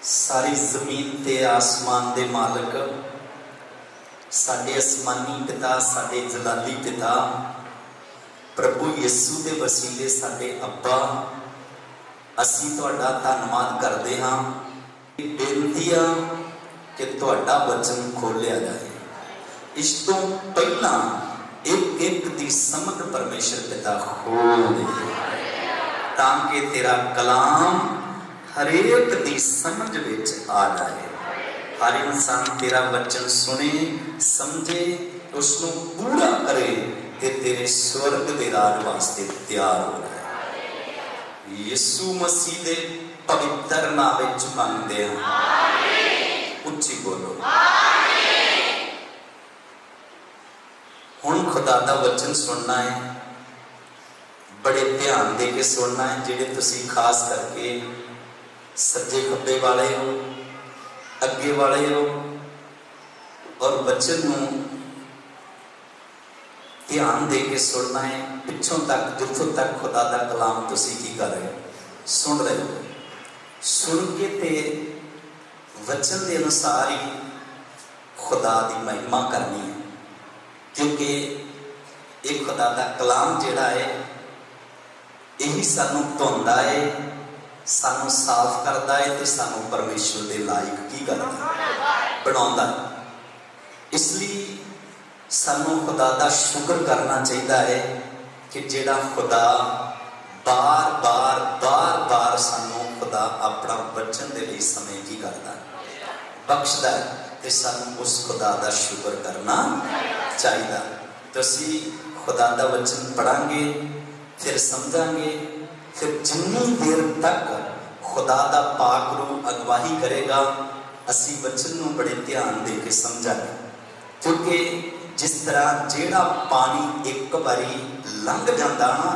सारी जमीन ते आसमान दे मालक साडे आसमानी पिता, साडे जलाली पिता प्रभु यीशु दे वसीले साडे अब्बा, असीं तुहाडा धन्नवाद करदे हां। बेनती आ कि तुहाडा वचन खोलिया जाए। इस तो पहला एक एक दी समझ परमेश्वर पिता खोल दे, ताकि तेरा कलाम हरेक दी समझ विच आ जाए। हर इंसान तेरा वचन सुने, समझे, उसनूं पूरा करे ते तेरे स्वर्ग दे राज वास्ते तैयार हो जाए। यीशु मसीह दे पवित्र नाम विच मंगदे हां, उच्ची बोलो हुण खुदा दा वचन सुनना है। बड़े ध्यान दे के सुनना है। जिहड़े तुसीं खास करके सज्जे खब्बे वाले हो, अगे वाले हो, और वचन नूं ध्यान दे के सुनना है। पिछों तक जिथों तक खुदा दा कलाम तुसीं की कर रहे हो, सुन रहे हो, सुन के ते वचन के अनुसार ही खुदा की महिमा करनी है। क्योंकि ये खुदा का कलाम जिहड़ा है यही सानू धोंदा है, सानू साफ करता है ते सानू परमेश्वर के लायक की करता बनाउंदा है। इसलिए सानू खुदा का शुक्र करना चाहिए है कि जिहड़ा खुदा बार बार बार बार सानू खुदा अपना वचन के लिए समय की करता बख्शदा है, ते सानू उस खुदा का शुक्र करना चाहिए। तो असी खुदा का वचन पढ़ांगे, फिर समझांगे, फिर जिन्नी देर तक खुदा का पाक रूह अगवाही करेगा असी वचन नूं बड़े ध्यान दे के समझांगे। क्योंकि जिस तरह जिहड़ा पानी एक बारी लंघ जाता ना,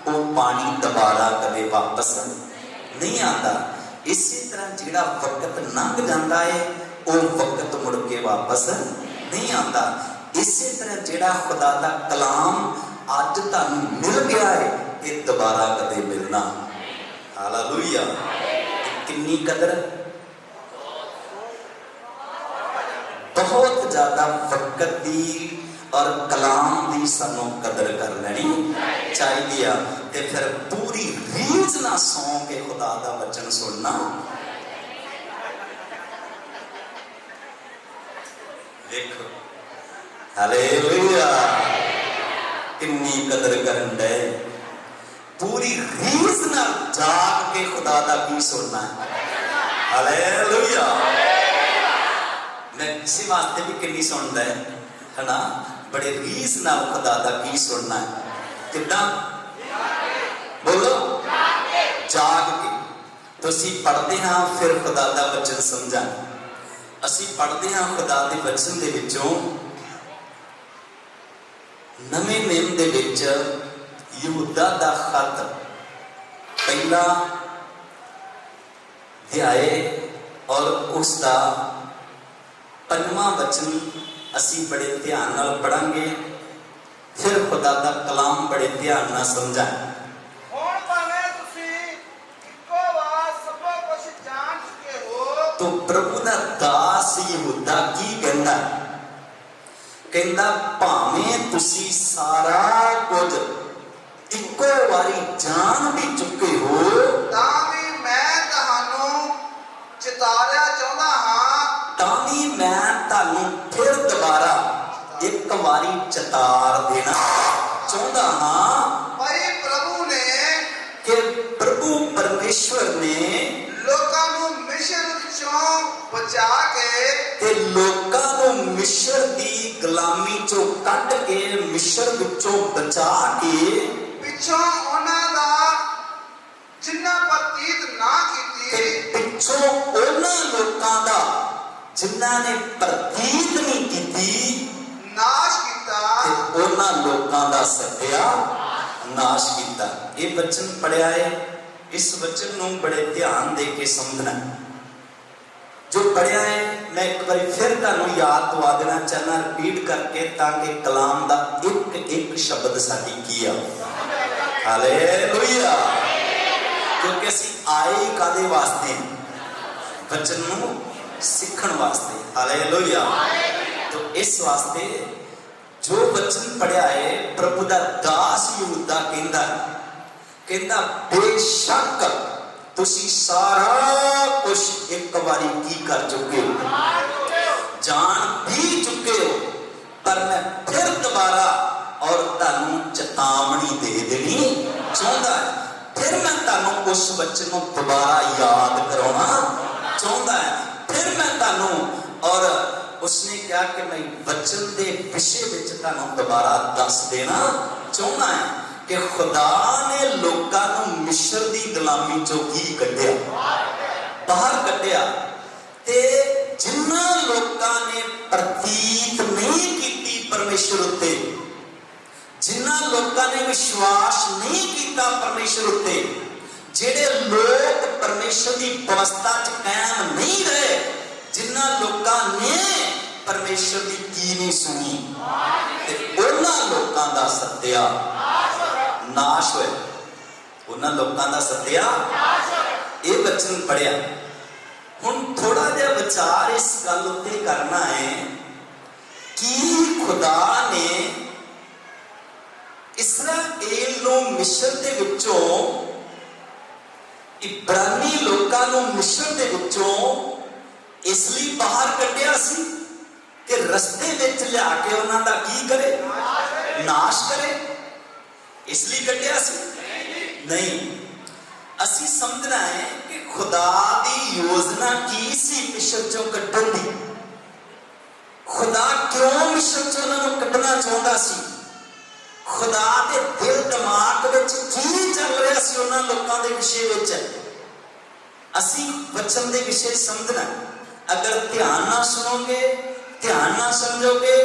वो पानी दोबारा कदे वापस नहीं आता। इसी तरह जिहड़ा वक्त लंघ जाता है वो वक्त मुड़ के वापस नहीं आता। इसी तरह जिहड़ा खुदा का कलाम अज तुहानूं मिल गया है ये दोबारा कदे मिलना। हालेलुया। कितनी कदर, बहुत ज्यादा वक्त की और कलाम की सानू कदर कर लेनी चाहिए। ते फिर पूरी रीझ ना सौ के खुदा का वचन सुनना। देखो हालेलुया, कितनी कदर करन दे। पूरी रीझ ना जाग के खुदा का की सुनना है। हालेलुया। मैं इसी वास्ते भी कितनी सुनता है ना, बड़े रीझ ना खुदा का की सुनना है। कितना बोलो, जाग के। तो असी पढ़ते हाँ, फिर खुदा का वचन समझा। असी पढ़ते हाँ खुदा के वचन के विचों नवें नियम दे विच यहूदा दा खत पहला अध्याय और उसका 5वां वचन असी बड़े ध्यान नाल पढ़ांगे, फिर खुदा का कलाम बड़े ध्यान नाल समझांगे। तो प्रभु का दास यहूदा की कहंदा, कहंदा भावें तुसी सारा कुछ इक्को वारी जान भी चुके हो, तां भी मैं तुहानूं चितारिया चाहुंदा हां, तां भी मैं तुहानूं फिर दोबारा एक बारी चितार देना चाहुंदा हां। भाई प्रभु ने कि प्रभु परमेश्वर ने लोकां नूं मिस्र विचों बचा के ते लोकां नूं मिस्र दी गुलामी चों कढ के, मिस्र विचों बचा के, पिछों उन्हां दा जिन्हां प्रतीत ना कीती, पिछों उन्हां लोकां दा जिन्हां ने प्रतीत नहीं कीती, नाश कीता, ते उन्हां लोकां दा सत्या नाश कीता। ये वचन पढ़िया है। इस वचन नूं बड़े ध्यान दे के समझना। जो पढ़िया है मैं एक बार फिर तुहानूं याद दवा देना चाहना, रिपीट करके, ताकि कलाम दा एक एक शब्द साडी की आ। हालेलुया। क्योंकि असीं आए कादे वास्ते, वचन नूं सीखण वास्ते। हालेलुया। तो इस वास्ते जो वचन पढ़िया है प्रभु दा दास यहूदा कहंदा बेशक तुसी सारा कुछ एक बारी की कर चुके हो, जान भी चुके हो, पर मैं फिर दोबारा और तुहानू चेतावनी दे देनी चाहता है। फिर मैं तुहानू उस वचन को दोबारा याद करवाना चाहता है। फिर मैं तुहानू, और उसने कहा कि मैं वचन के विषय में तुहानू दोबारा दस देना चाहता है कि खुदा ने लोगों को मिस्र की गुलामी चों की कढ़िया, बाहर कढ़िया, ते जिन्हां लोगों ने प्रतीत नहीं की परमेश्वर उत्ते, जिन्हां लोगों ने विश्वास नहीं किया परमेश्वर उत्ते, जेड़े लोग परमेश्वर की व्यवस्था च कायम नहीं रहे, जिन्हां लोगों ने परमेश्वर की की नहीं सुनी, उन्हां लोगों का सत्या नाश होया। उन्हां लोगों का सत्या ये वचन पढ़िया। हुण थोड़ा जिहा विचार इस गल उत्ते करना है कि खुदा ने इस्राएल नूं मिस्र दे विचों, इब्रानी लोकां नूं मिस्र दे विचों इसलिए बाहर कढ़िया सी कि रस्ते विच लिया के उन्हां दा की करे, नाश करे, इसलिए कढ़िया सी? नहीं। असी समझना है कि खुदा दी योजना की सी मिस्र चों कढ़ण दी। खुदा क्यों मिस्र चों उन्हां नूं कढ़ना चाहुंदा सी? खुदा दे दिल दिमाग विच की चल रहा सी उन्हां लोकां दे विषय विच? असी वचन दे विषय समझना। अगर ध्यान ना सुनोगे, ध्यान ना समझोगे,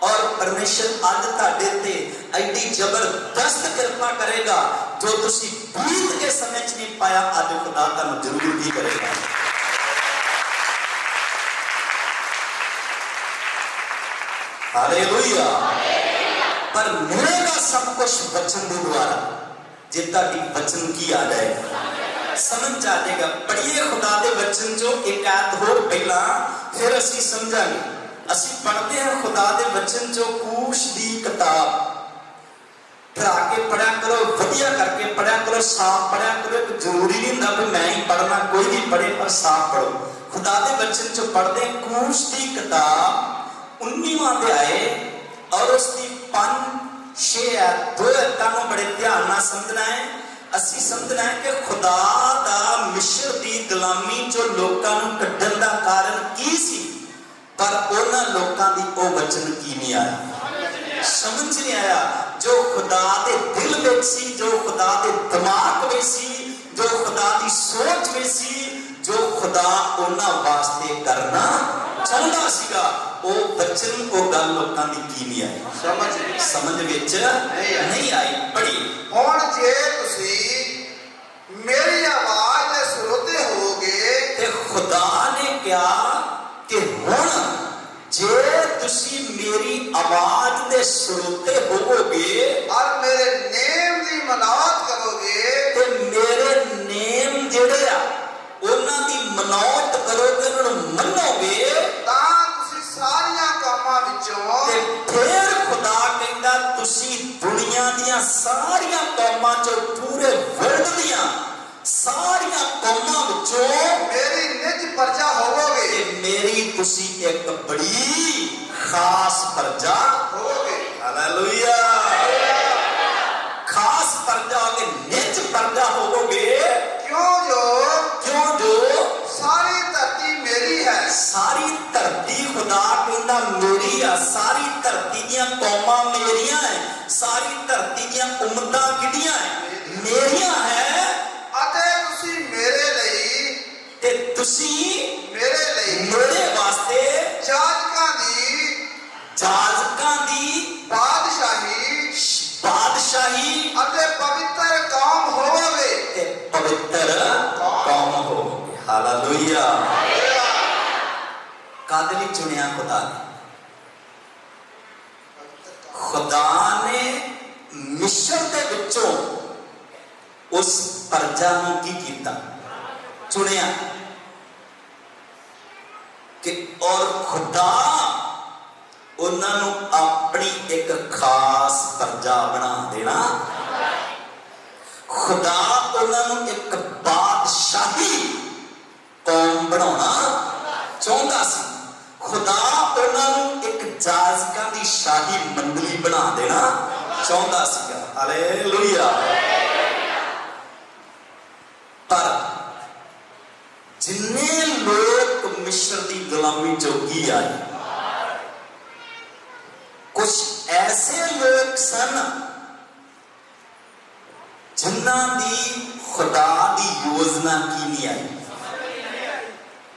और परमेश्वर अज तुहाडे ते एडी जबरदस्त कृपा करेगा जो तुसी बीत के समय च नहीं पाया, अज खुदा तुहानू जरूर भी करेगा। हालेलुया। पर मिलेगा सब कुछ वचन के द्वारा, जे तुहाडी वचन की आ जाए, समझ आ जाएगा। पढ़िए खुदा के वचन जो एक आयत होर पहला, फिर असी समझांगे। असी पढ़ते हैं खुदा के वचन जो कूश दी किताब, फिर आके पढ़िया करो, वधिया करके पढ़िया करो, साफ पढ़िया करो। जरूरी नहीं होंदा भी मैं ही पढ़ना, कोई भी पढ़े, पर साफ पढ़ो। खुदा के वचन जो पढ़ते हैं कूश दी किताब 19वां अध्याय और उसकी 5-6 दो आयतां बड़े ध्यान नाल समझना है। असी समझना है कि खुदा दा मिस्र दी गुलामी जो लोकां नूं कड्ढण दा कारण की सी, पर उन्हां लोकां दी ओ वचन की नहीं आया, समझ नहीं आया। जो खुदा दे दिल विच सी, जो खुदा दे दिमाग विच सी, जो खुदा दी सोच विच सी, जो खुदा उन्हां वास्ते करना चाहुंदा सीगा, ओ वचन ओ गल लोकां दी की नहीं आई, समझ विच नहीं आई। पढ़ी हुण जे तुसी मेरी आवाज दे सुरोते होगे, ते खुदा ने कहा कि हुण जे तुसी मेरी आवाज दे सुरोते होवोगे और मेरे नेम दी मनावत करोगे, ते मेरे नेम जेड़े आ उन्हां दी मनावत करोगे, उन्हां नूं मनोगे, तां तुसी सारियां कामां विचों, ते फिर खुदा कहंदा तुसी दुनिया दीयां सारियां कौमां चों, पूरे वर्ल्ड दीयां सारियां कौमां विचों मेरी निज प्रजा होवोगे, ते मेरी तुसी एक बड़ी खास प्रजा होवोगे। हालेलुया। खास प्रजा होगे, निज प्रजा होवोगे। क्यों जो सारी धरती मेरी है, सारी धरती खुदा कहंदा मेरी आ, सारी धरती दीयां कौमां मेरियां है, सारी धरती दीयां उम्मतां किहड़ियां है, मेरियां है। अते तुसी मेरे लई, ते तुसी मेरे लई मेरे वास्ते जाजकां दी बादशाही अते पवित्र कौम होवोगे, ते पवित्र कौम होवोगे। हालेलुया। कादे लई चुनिया खुदा ने? खुदा ने मिस्र दे विचों उस प्रजा नूं की कीता? चुनिया। कि और खुदा उन्होंने अपनी एक खास प्रजा बना देना। खुदा उन्होंने एक बादशाही कौम बनाना चाहता सी। खुदा उन्होंने एक जाजकां दी शाही मंडली बना देना चाहता सीगा। हालेलुया। पर जिन्ने लोग मिस्र की गुलामी चौकी आए, कुछ ऐसे लोग सन जिन्हां दी खुदा दी योजना की नहीं आई,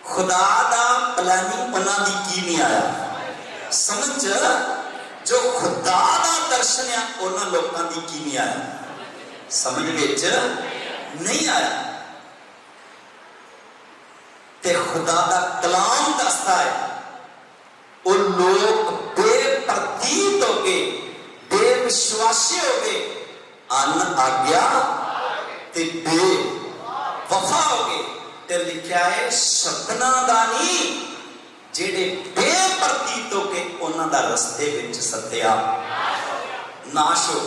खुदा दा प्लानिंग उन्हां दी की नहीं आया समझ। जो खुदा दा दर्शन है उन्हां लोगों दी की नहीं आया समझ विच नहीं आया। ते खुदा दा कलाम दसदा है वो लोग बेप्रतीत हो गए, बेविश्वासी हो गए, अन आज्ञा ते बेवफा हो गए। ते लिखा है सपना दा नहीं, जेड़े बेप्रतीत हो के उन्हां दा रस्ते विच सत्या नाश हो।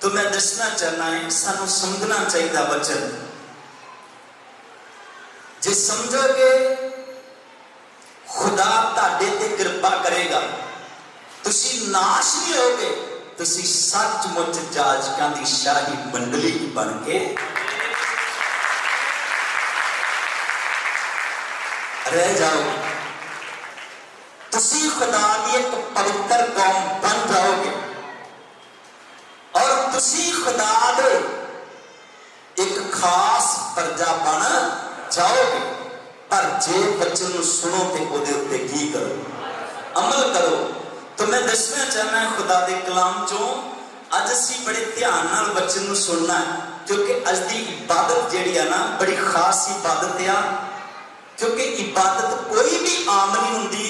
तो मैं दसना चाहना है सानू समझना चाहिए वचन। जे समझोगे खुदा ताड़े ते कृपा करेगा, तुसी नाश नहीं होगे, तुसी सचमुच जाजकां दी शाही मंडली बन के रह जाओ। तुसी खुदा की एक पवित्र कौम बन जाओगे और तुसी खुदा दे एक खास प्रजा बन जाओगे। पर जे वचन सुनो ते ओदे उत्ते की करो, अमल करो। तो मैं दसना चाहना है खुदा दे कलाम चों अज असीं बड़े ध्यान नाल वचन नूं सुनना है, क्योंकि अज दी इबादत जिहड़ी है ना बड़ी खास इबादत है। क्योंकि इबादत कोई भी आम नहीं हुंदी,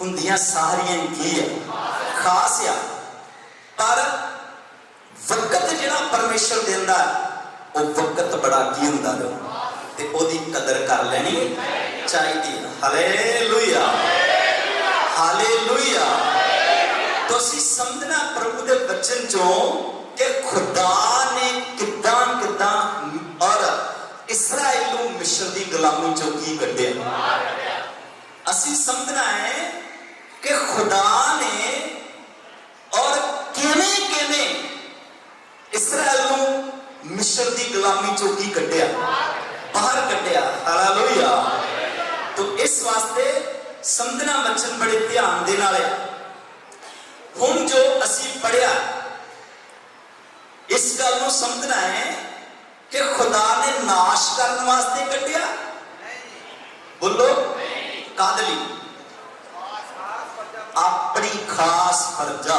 हुंदियां सारियां की है खास है। पर वक्त जिहड़ा परमेश्वर दिंदा है वो वक्त बड़ा की हुंदा है ते ओदी कदर कर लेनी चाहिए। Hallelujah hallelujah. तो असीं समझना प्रभु दे वचन चों कि खुदा ने किदां किदां और इस्राएल नूं मिस्र दी गुलामी चों की कढिया। असीं समझना है कि खुदा ने और किवें किवें इस्राएल नूं मिस्र दी गुलामी चों की कढिया, बाहर कढिया। हालेलुया। तो इस वास्ते समझना वचन बड़े ध्यान दे नाल है। हुण जो असीं पढ़िया इस गल नूं समझना है कि खुदा ने नाश करने वास्ते कढिया। बोलो कादली अपनी खास प्रजा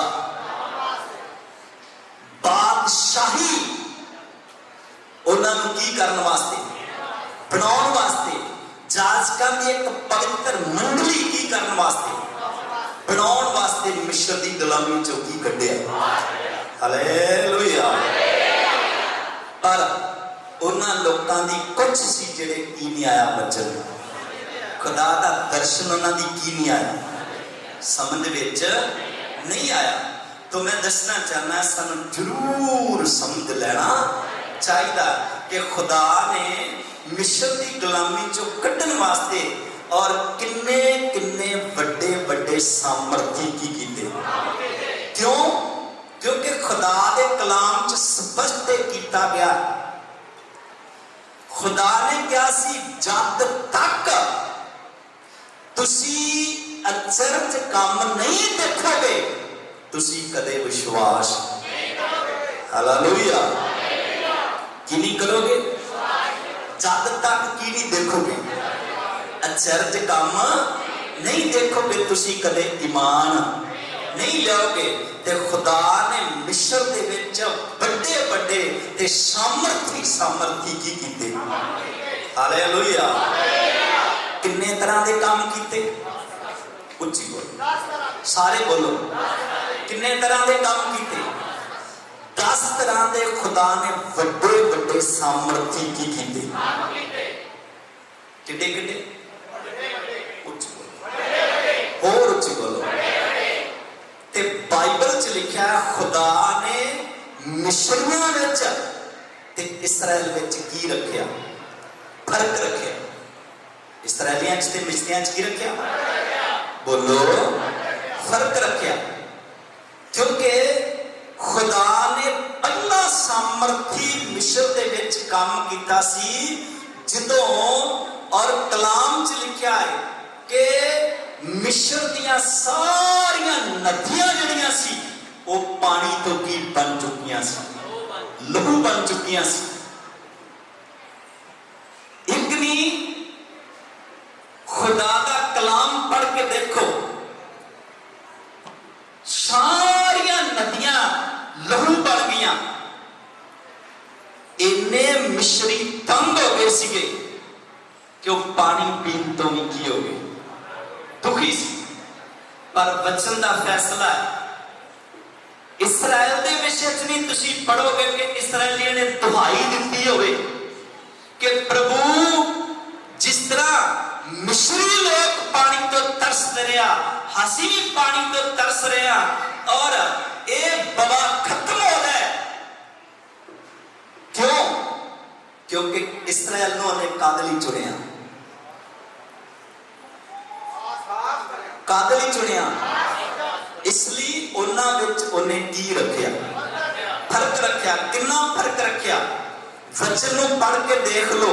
बादशाही उन्होंने की करने वास्ते बनाने वास्ते, जाजकां दी एक पवित्र मंडली की करने वास्ते बनाने वास्ते मिस्र दी गुलामी चों की कढिया। हालेलुया। पर उन्हां लोकां दी कुछ सी जिहड़े की नहीं आया वचन, खुदा दा दर्शन उन्हां दी की नहीं आया, समझ विच नहीं आया। तो मैं दसना चाहना सानू जरूर समझ लेना चाहिए कि खुदा ने मिस्र की गुलामी चो कढ़न वास्ते और किन्ने किन्ने बड़े बड़े सामर्थी की कीते। क्यों? क्योंकि खुदा के कलाम च स्पष्ट किया गया, खुदा ने क्या सी जद तक तुसी अचरज काम नहीं देखोगे तुसी कदे विश्वास हालेलुया की नहीं करोगे। जब तक की नहीं देखोगे, अचरज काम नहीं देखोगे, तुसी कदे ईमान नहीं लियाओगे। ते खुदा ने मिस्र दे विच बड़े बड़े ते सामर्थी की कीते। हालेलुया। किन्ने तरह के काम कीते? उच्ची बोलो, सारे बोलो। किन्ने तरह के काम कीते? 10 तरह के खुदा ने बड़े बड़े सामर्थी की कीते। किड्डे किड्डे लिखा खुदा ने मिस्रियां विच ते इसराइल विच की रखिया, फर्क रखिया। इसराइलियां च ते मिस्रियां च की रखिया? बोलो, फर्क रखिया। क्योंकि खुदा ने पहला सामर्थी मिस्र दे विच काम कीता सी जदों, और कलाम च लिखा है कि मिस्र दियां सारियां नदियां जड़ियां सी वो पानी तो की बन चुकियां सी, लहू बन चुकियां सी। एक नहीं, खुदा का कलाम पढ़ के देखो, सारियां नदियां लहू बन गईयां। इन्ने मिस्री तंग हो गए सीगे कि वो पानी पीन तो भी की हो गए, दुखी सी। पर वचन का फैसला है, इसराइल के विषय च नहीं तुसी पढ़ोगे कि इसराइलियों ने दुहाई दी होवे कि प्रभु जिस तरह मिस्री लोग पानी तो तरसते रहा, हसी भी पानी तो तरस रहा, और ये बवा खत्म हो जाए। क्यों? क्योंकि इसराइल ने कादली चुनिया, कादली चुनिया, इसलिए उन्हें की रखिया, फर्क रखिया। कितना फर्क रखिया? वचन को पढ़ के देख लो।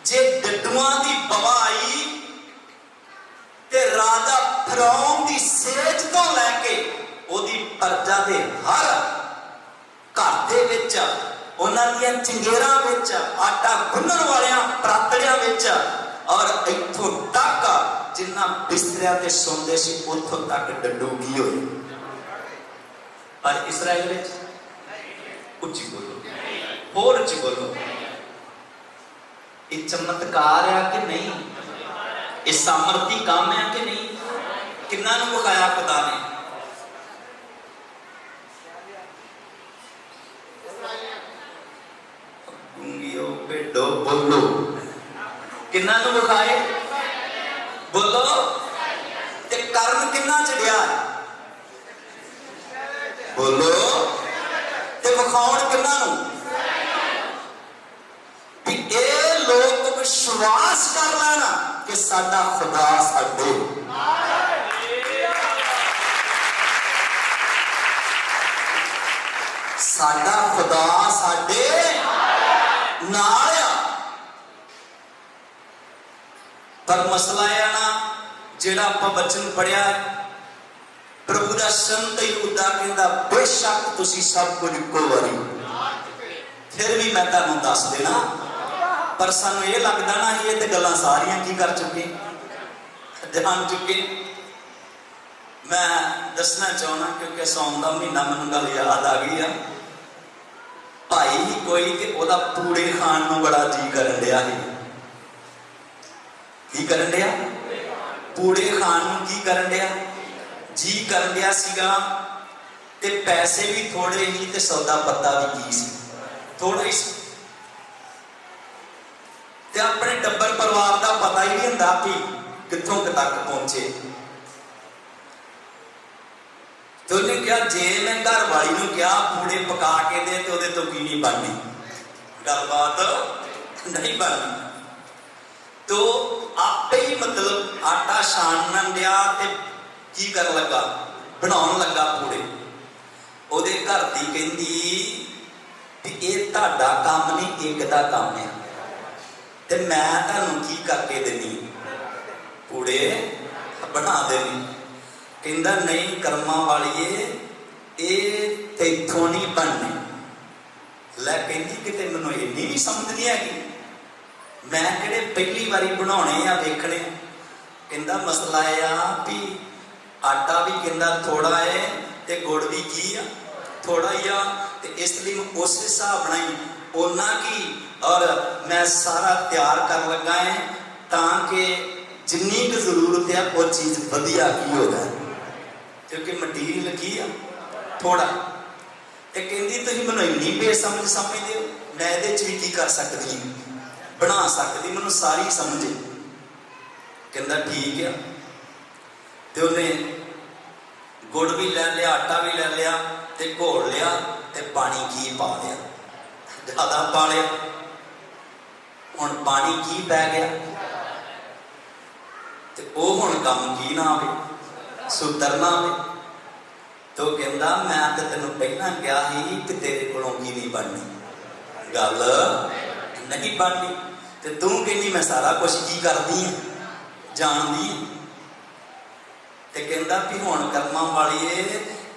जे डड्डुआ की बवा आई ते राजा फिरौन की सेज तो लैके ओदी प्रजा के हर घर दे विच, उन्हां दीयां चंगेरां विच, आटा गुन्नण वालियां प्रातड़ियां विच, और इत्थों तक जिन्ना बिस्तरियां ते सौंदे सी उत्थों तक डड्डू की होए। पर इसराइल विच उच्ची बोलो, होर उच्ची बोलो। ये चमत्कार है कि नहीं? ये सामर्थी काम है कि नहीं? किन्ना नूं विखाया खुदा ने? गुंगियो भेडो बोलो, किन्ना नूं विखाए? बोलो। ते करन किन्ना चढ़िया? बोलो। ते विखाउण किन्ना नूं? लोग विश्वास कर लेना कि साडा खुदा साडे, साडा खुदा साडे नाल आ। पर मसला है ना, जेड़ा आपां वचन पढ़िया प्रभु दा संत यहूदा कहंदा बेशक तुसी सब कुछ इक्को वारी, फिर भी मैं तुहानूं दस देना। पर सानू ये लगता ना ये तो गल्लां सारियां की कर चुके, जान चुके। मैं दसना चाहना क्योंकि सौन का महीना मैनूं गल याद आ गई है। भाई ही कोई ते ओदा पूड़े खाण नूं बड़ा जी करन दिया है। की करन दिया? पूड़े खाण नूं की करन दिया? जी करन दिया सीगा। ते पैसे भी थोड़े ही ते सौदा पत्ता भी की सी, थोड़ा ही सी। ते अपने टब्बर परिवार का पता ही नहीं होंदा कि कित्थों तक पहुंचे। तो उन्हें कहा जे मैं घर वाली नूं कहा पूड़े पका के दे तो उहदे तो की नहीं बननी, गलबात नहीं बननी। तो आपे ही मतलब आटा छानन दिया ते की कर लगा, बनाउण लगा पूड़े। उहदे घर दी कहंदी कि ये तुहाडा काम नहीं, एक दा काम है, ते मैं तुहानूं की करके देनी, पूड़े बना देनी। कहंदा नहीं कर्मा वालीए ये तैथों नहीं बनने। लै कहंदी किते मैनूं इन्नी नहीं समझ नहीं हैगी, मैं किहड़े पहली बारी बनाने या वेखने। कहंदा मसला यह आ भी आटा भी कहंदा थोड़ा है ते गुड़ भी की आ थोड़ा ही आ, ते इसलिए मैं उस हिसाब बनाई ओना की, और मैं सारा तैयार कर लगा है ताकि जिन्नी की जरूरत है वो चीज़ वधिया की हो जाए, क्योंकि मटीरियल की आ थोड़ा। तो कहती तुम मैं इन्नी बेसमझ समझते हो, मैं ये भी की कर सकती बना सकती, मैं सारी समझ। कहता ठीक है। तो उन्हें गुड़ भी ले लिया, आटा भी ले लिया, ते घोल लिया, ते पानी की पा लिया, ज़्यादा पा लिया। हुण पानी की पै गया, ते ओह हुण कम की ना आवे, सुधर ना आवे। तो कहंदा मैं ते तैनूं पहलां कहा ही कि तेरे कोलों की नहीं बननी, गल नहीं बननी, ते तूं कहनी मैं सारा कुछ की करदी है, जानदी है। ते कहंदा भी हुण कर्मां वालीए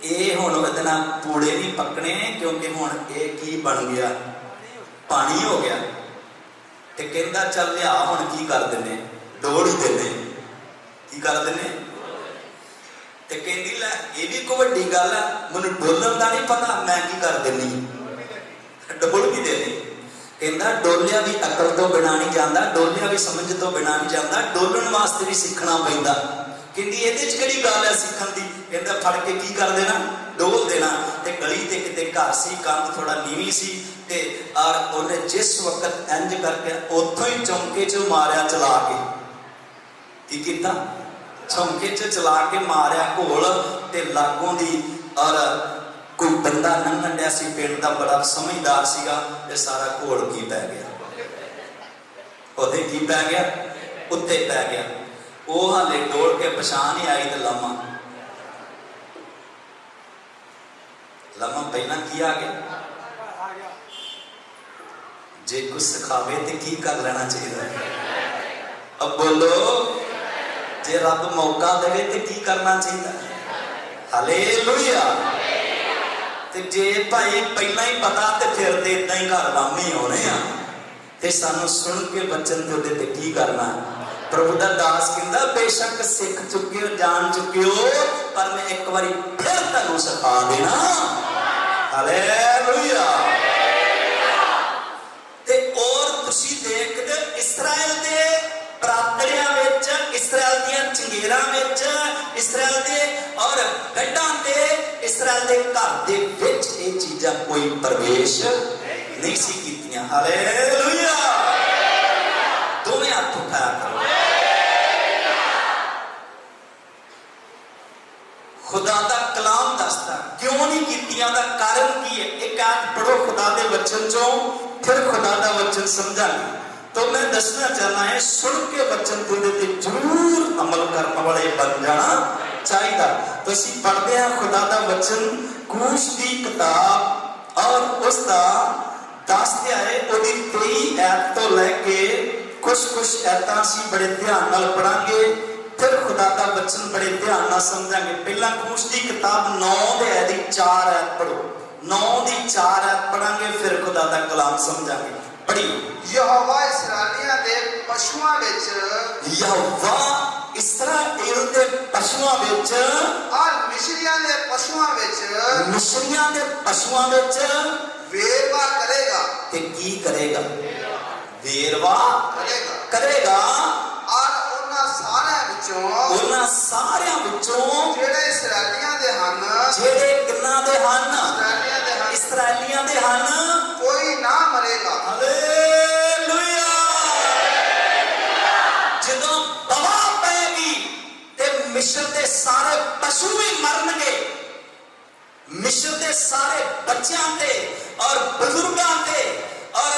ये हुण ਉਹਦੇ ਨਾਲ पूड़े नहीं पकने, क्योंकि हुण ये की बन गया, पानी हो गया। ते कहंदा चल लिया हुण की कर दिंदे, डोल ही दिंदे, की कर दिंदे। ते कहंदी लै ये भी कोई वड्डी गल है, मैनूं डोलण दा नहीं पता, मैं की कर दिंदी, डोल भी देनी। कहंदा डोलिया भी अकल तो बिना नहीं जाता, डोलिया भी समझ तो बिना नहीं जाता, डोलण वास्ते भी सीखना पैंदा। कहंदी इहदे च किहड़ी गल है सीखण दी। कहंदा फड़ के की कर देना, डोल देना। ते गली ते किते घर सी, कंध थोड़ा नीवी सी, ते और उन्हें जिस वक्त इंज करके उत्थों ही चौंके च मारिया चला के, की कीता, चौंके च चला के मारिया घोल, ते लागों दी और कोई बंदा लंघण दिया सी पिंड दा, बड़ा समझदार सीगा, ते सारा घोल की पै गया, ओहदे की पै गया, उत्ते पै गया। वो हाले डोल के पछाण ही आई, तो लम्मा लम्मा पहला की आ गया। जे कुछ सिखावे तो की कर लेना चाहिए, अब बोलो जे रब मौका देवे तो की करना चाहिए, हालेलुया। ते जे भाई पहला ही पता तो फिर तो इदा ही घर लामे होने आ, ते सानू सुन के बचन तो दे की करना। प्रभु दा दास कहंदा बेशक सीख चुके हो, जान चुके हो, पर मैं एक बारी फिर तुहानू सिखा देना, हालेलुया। ते और तुसी देखदे इस्राएल दे प्रार्थनावां विच, इस्राएल दीयां चंगेरां विच, इस्राएल दे और गड्डां ते, इस्राएल दे घर दे विच ये चीज़ां कोई प्रवेश नहीं सी कीतियां, हालेलुया। दोवें हाथ उठाया करो। खुदा दा कलाम दसदा क्यों नहीं कीतियां दा कारण की है। एक आयत पढ़ो खुदा दे वचन चों, फिर खुदा दा वचन समझांगे। तो मैं दसना चाहना है, सुन के वचन ते जरूर अमल करने वाले बन जाना चाहिए। तो असीं पढ़दे हां खुदा दा वचन, कूश दी किताब और उसका 10 अध्याय ओदी 23 आयत तो लैके कुछ आयतां असीं बड़े ध्यान नाल पढ़ांगे, फिर खुदा का वचन बड़े ध्यान नाल समझांगे। पहला कूश की किताब 9 अध्याय दी 4 आयत पढ़ो, 9 दी 4 आयत पढ़ांगे, फिर खुदा का कलाम समझांगे। पढ़ी। यहोवा इस्राएलियां दे पशुआं विच, यहोवा इस्राएल दे पशुआं विच और मिस्रियां दे पशुआं विच, मिस्रियां दे पशुआं विच वेरवा करेगा। ते की करेगा? वेरवा करेगा। और उन्हां सारियां विचों जेड़े इस्राएलियां दे हन, जेड़े किन्हां दे हन? इस्राएलियां दे हन, कोई ना मरेगा। हालेलुया। जदों तबाह पैगी ते मिस्र दे सारे पशु भी मरनगे, मिस्र दे सारे बच्चों ते और बुजुर्गों ते और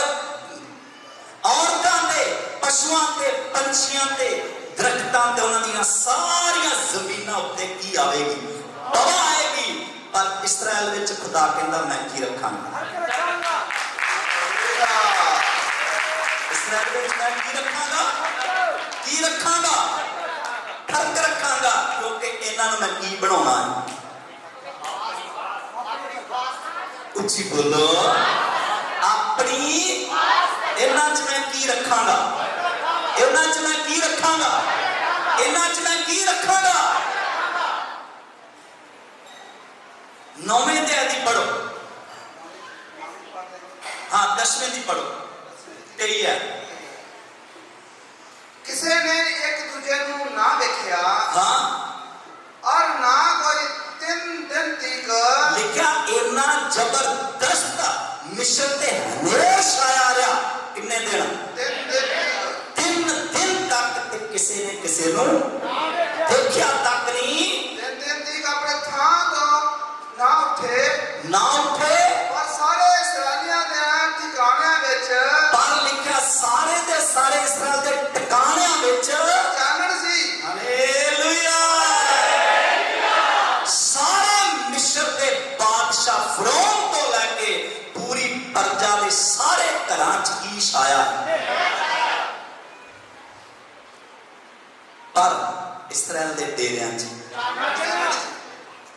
औरतों ते, पशुओं ते, पंछियों ते, दरख्तां ते, उन्हां सारियां ज़मीनां उत्ते की आवेगी? तबाह आएगी। पर इस्राएल विच खुदा कहंदा मैं की रखांगा, इस्राएल विच मैं की रखांगा, की रखांगा, फर्क रखांगा, क्योंकि इन्हां नूं मैं की बनाउणा है। उच्ची बोलो, अपनी इन्हां च मैं की रखांगा, इन्हां च मैं की रखांगा, इन्हां च मैं की रखांगा। 9वें अध्याय दी पढ़ो, हाँ 10वें दी पढ़ो, 23 है। किसी ने एक दूजे नूं ना देखिया, हाँ, और ना कोई 3 दिन तक लिखा इन्ना जबरदस्त मिशन ते हमेशा आया रहा। कितने दिन? 3 दिन तक किसी ने किसी नूं देखिया तक नहीं। 3 दिन तक अपने थां ना उठे ना उठे पर सारे इस्राएलियां दे ठिकाणियां विच पर लिखा सारे दे सारे इस्राएल दे ठिकाणियां विच चानण सी। हालेलुया। सारे मिस्र दे बादशाह फिरौन तो लेके पूरी प्रजा दे सारे घरां च की छाया पर इस्राएल दे डेरियां च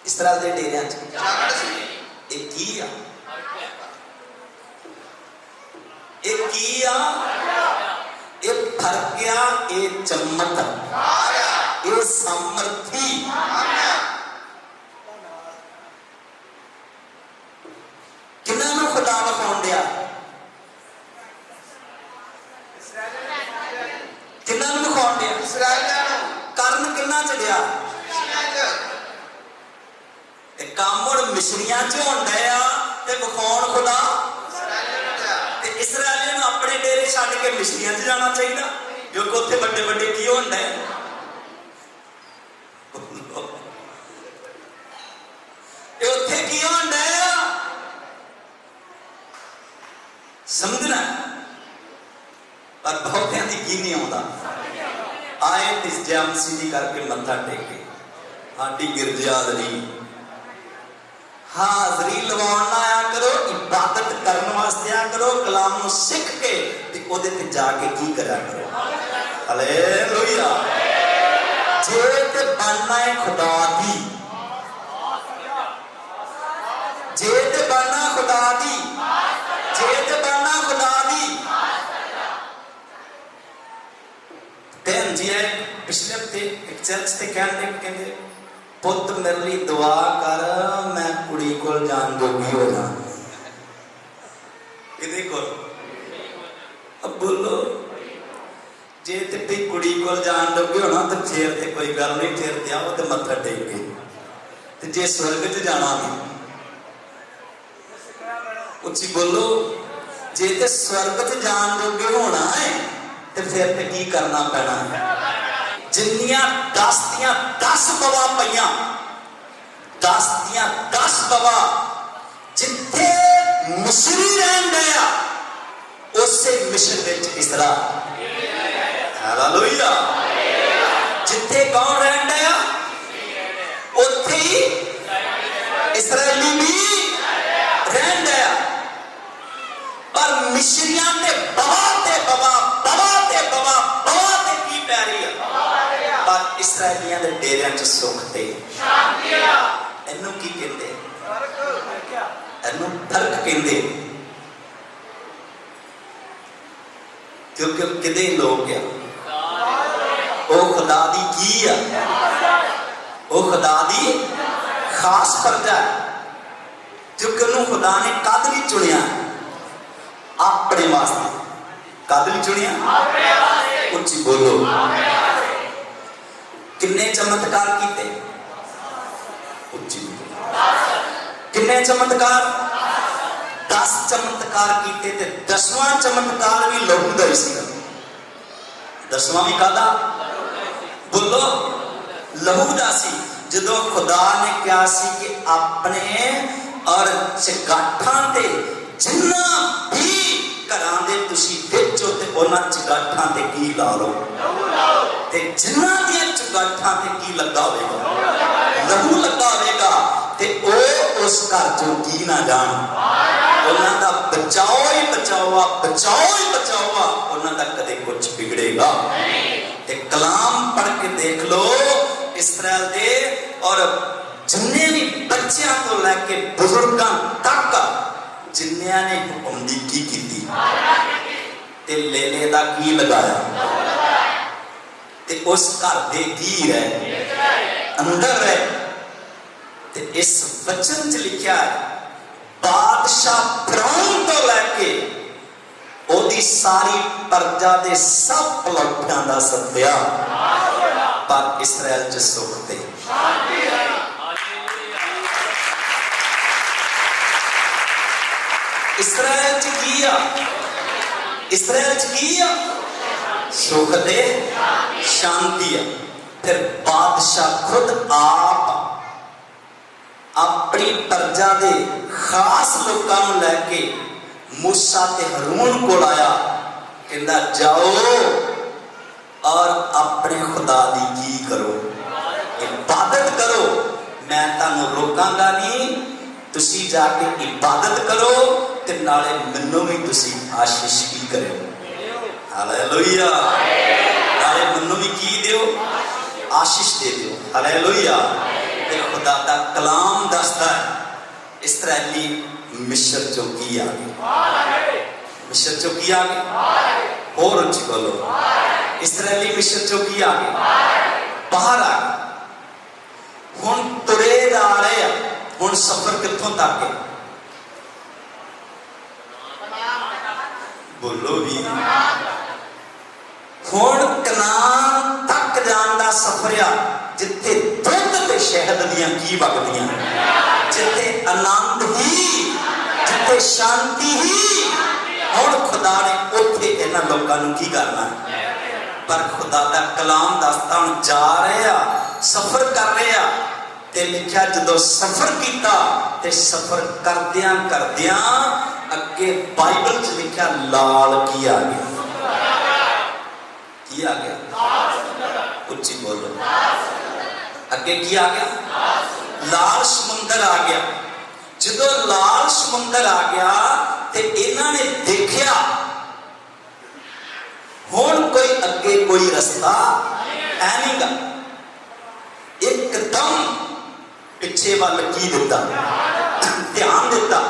इस्राएल दे डेरियां च चानण सी। ਇਹ ਕੀ ਆ ਇਹ ਕੀ ਆ ਇਹ ਫਰਕਿਆ ਇਹ ਚਮਤਕਾਰ ਇਹ ਸਮਰਥੀ ਕਿੰਨਾਂ ਨੂੰ ਖੁਦਾ ਵਿਖਾਉਣ ਡਿਆ ਕਿੰਨਾਂ ਨੂੰ ਵਿਖਾਉਣ ਡਿਆ ਇਸਰਾਏਲੀਆਂ ਨੂੰ ਕਰਨ ਕਿੰਨਾਂ ਚ ਡਿਆ ਮਿਸਰੀਆਂ ਚ ਤੇ ਕੰਮ ਹੁਣ ਮਿਸਰੀਆਂ ਚ ਹੁੰਦਾ ਆ ਤੇ ਵਿਖਾਉਣ ਖੁਦਾ ਇਸਰਾਏਲੀਆਂ ਨੂੰ ਦਿਆ। ਤੇ ਇਸਰਾਏਲੀਆਂ ਨੂੰ ਆਪਣੇ ਡੇਰੇ ਛੱਡ ਕੇ ਮਿਸਰੀਆਂ 'ਚ ਜਾਣਾ ਚਾਹੀਦਾ ਕਿਉਂਕਿ ਉੱਥੇ ਵੱਡੇ ਵੱਡੇ ਕੀ ਹੁੰਦਾ ਹੈ ਇਹ ਉੱਥੇ ਕੀ ਹੁੰਦਾ ਹੈ ਸਮਝਣਾ ਪਰ ਬਹੁਤਿਆਂ ਦੀ ਕੀ ਨਹੀਂ ਆਉਂਦਾ ਆਏ ਇਸ ਜਮਸੀ ਦੀ ਕਰਕੇ ਮੱਥਾ ਟੇਕੇ ਸਾਡੀ ਗਿਰਜਾਦਰੀ ਹਾਜ਼ਰੀ ਲਵਾਉਣ ਨਾ ਆਇਆ ਕਰੋ ਇਬਾਦਤ ਕਰਨ ਵਾਸਤੇ ਆਇਆ ਕਰੋ ਕਲਾਮ ਨੂੰ ਸਿੱਖ ਕੇ ਤੇ ਉਹਦੇ ਤੇ ਜਾ ਕੇ ਕੀ ਕਰਿਆ ਕਰੋ ਹਾਲੇਲੂਇਆ ਜੇ ਤੇ ਬਣਨਾ ਹੈ ਖੁਦਾ ਦੀ ਜੇ ਤੇ ਬਣਨਾ ਖੁਦਾ ਦੀ ਜੇ ਤੇ ਬਣਨਾ ਖੁਦਾ ਦੀ ਭੈਣ ਜੀ ਪਿਛਲੇ ਹਫ਼ਤੇ ਇੱਕ ਚਰਚ ਤੇ ਕਹਿੰਦੇ ਪੁੱਤ ਮੇਰੇ ਲਈ ਦੁਆ ਕਰ ਮੈਂ ਕੁੜੀ ਕੋਲ ਜਾਣ ਜੋਗੀ ਹੋ ਜਾ ਇਹਦੇ ਕੋਲ ਅਬ ਬੋਲੋ ਜੇ ਤੇ ਵੀ ਕੁੜੀ ਕੋਲ ਜਾਣ ਜੋਗੀ ਹੋਣਾ ਤਾਂ ਫੇਰ ਤੇ ਕੋਈ ਗੱਲ ਨਹੀਂ ਫੇਰ ਤੇ ਆਓ ਤੇ ਮੱਥਾ ਟੇਕ ਕੇ ਤੇ ਜੇ ਸਵਰਗ 'ਚ ਜਾਣਾ ਵੀ ਉੱਚੀ ਬੋਲੋ ਜੇ ਤੇ ਸਵਰਗ 'ਚ ਜਾਣ ਜੋਗੇ ਹੋਣਾ ਹੈ ਤੇ ਫੇਰ ਤੇ ਕੀ ਕਰਨਾ ਪੈਣਾ ਹੈ ਜਿੰਨੀਆਂ 10 ਦੀਆਂ 10 ਬਵਾ ਪਈਆਂ 10 ਦੀਆਂ 10 ਬਵਾ ਜਿੱਥੇ ਮਿਸਰੀ ਰਹਿੰਦੇ ਆ ਉਸੇ ਮਿਸ਼ਨ ਵਿੱਚ ਇਸਰਾ ਹਾਲੇਲੂਇਆ ਜਿੱਥੇ ਕੌਣ ਰਹਿੰਦੇ ਆ ਉੱਥੇ ਹੀ ਇਸਰਾਏਲੀ ਵੀ ਰਹਿੰਦੇ ਆ ਪਰ ਮਿਸਰੀਆਂ ਤੇ ਬਵਾ ਤੇ ਬਵਾ ਬਵਾ ਤੇ ਬਵਾ ਬਵਾ ਤੇ ਕੀ ਪੈ ਰਹੀ ਆ ਪਰ ਇਸਰਾਏਲੀਆਂ ਦੇ ਡੇਰਿਆਂ 'ਚ ਸੁੱਖ ਤੇ ਸ਼ਾਂਤੀ ਆ ਇਹਨੂੰ ਕੀ ਕਹਿੰਦੇ ਇਹਨੂੰ ਫਰਕ ਕਹਿੰਦੇ ਕਿਉਂਕਿ ਕਿਤੇ ਲੋਕ ਆ ਉਹ ਖੁਦਾ ਦੀ ਕੀ ਆ ਉਹ ਖੁਦਾ ਦੀ ਖਾਸ ਫਰਜ਼ਾ ਕਿਉਂਕਿ ਉਹਨੂੰ ਖੁਦਾ ਨੇ ਕਦ ਲਈ ਚੁਣਿਆ ਆਪਣੇ ਵਾਸਤੇ ਕਦ ਲਈ ਚੁਣਿਆ ਆਪਣੇ ਵਾਸਤੇ ਉੱਚੀ ਬੋਲੋ किन्ने चमत्कार कीते उच्ची किन्ने चमत्कार 10 चमत्कार कीते ते 10वां चमत्कार भी लहू दा ही सीगा 10वां भी कादा बोलो लहू दा सी जदों खुदा ने कहा सी कि अपने और चगाठां ते जिन्ना भी घरां दे तुसी बेचो ते उन्हां चगाठां ते की ला लो ते जिन्ना दियां चगाठां ते की लगा होवेगा लहू लगा होवेगा ते ओ उस घर चों की ना जान उन्हां दा बचाओ ही बचाओ उन्हां दा कदे कुछ बिगड़ेगा ते कलाम पढ़ के देख लो इस्राएल दे और जिन्ने भी बच्चों को लेके बुजुर्गां तक जिन्नियां ने हुक्म दी की कीती ते लेले दा की लगाया ते उस घर दे की है अंदर है ते इस वचन च लिखा है बादशाह फिरौन तो लेके ओदी सारी प्रजा दे सब पलौठियां दा सत्या पर इस्राएल च सुख ते शांति है इस्राएल च किया इस्राएल च किया सुख दे शांति है फिर बादशाह खुद आप अपनी प्रजा के खास लोगों को लैके मूसा ते हारून को आया, कहता जाओ और अपने खुदा दी की करो, इबादत करो। मैं तुहानू रोकांगा नहीं, तुसी जाके इबादत करो ते नाले मैनू भी तुसी आशीष की करो। हालेलुया। नाले मैनू भी की दियो, आशीष दे दियो। हालेलुया। ते खुदा दा कलाम दसदा है इसराइली मिस्र चों की आ गए, मिस्र चों की आ गए, और उच्ची बोलो, इसराइली मिस्र चों की आ गए, बाहर आ गए। हुण तुरे जा रहे हैं, हुण सफर कित्थों तक है? बोलो भी। हुण कनान तक जान दा सफर आ, जिथे दुध ते शहद दियां की वगदियां, जिथे आनंद ही, जिथे शांति ही। हुण खुदा ने उत्थे इन्हां लोकां नूं की करना, पर खुदा दा कलाम दसदा हुण जा रहे आ, सफर कर रहे आ, ते लिखिया जदों सफर किया ते सफर करदियां करदियां अगे बाइबल च लिखिया लाल की आ गया, की आ गया, उच्ची बोलो, अगे की आ गया, लाल समुंदर आ गया। जदों लाल समुंदर आ गया ते इन्हां ने देखिया हुण कोई अगे कोई रास्ता है नहीं गा। एकदम पिछे वाल की दिता, ध्यान दिता,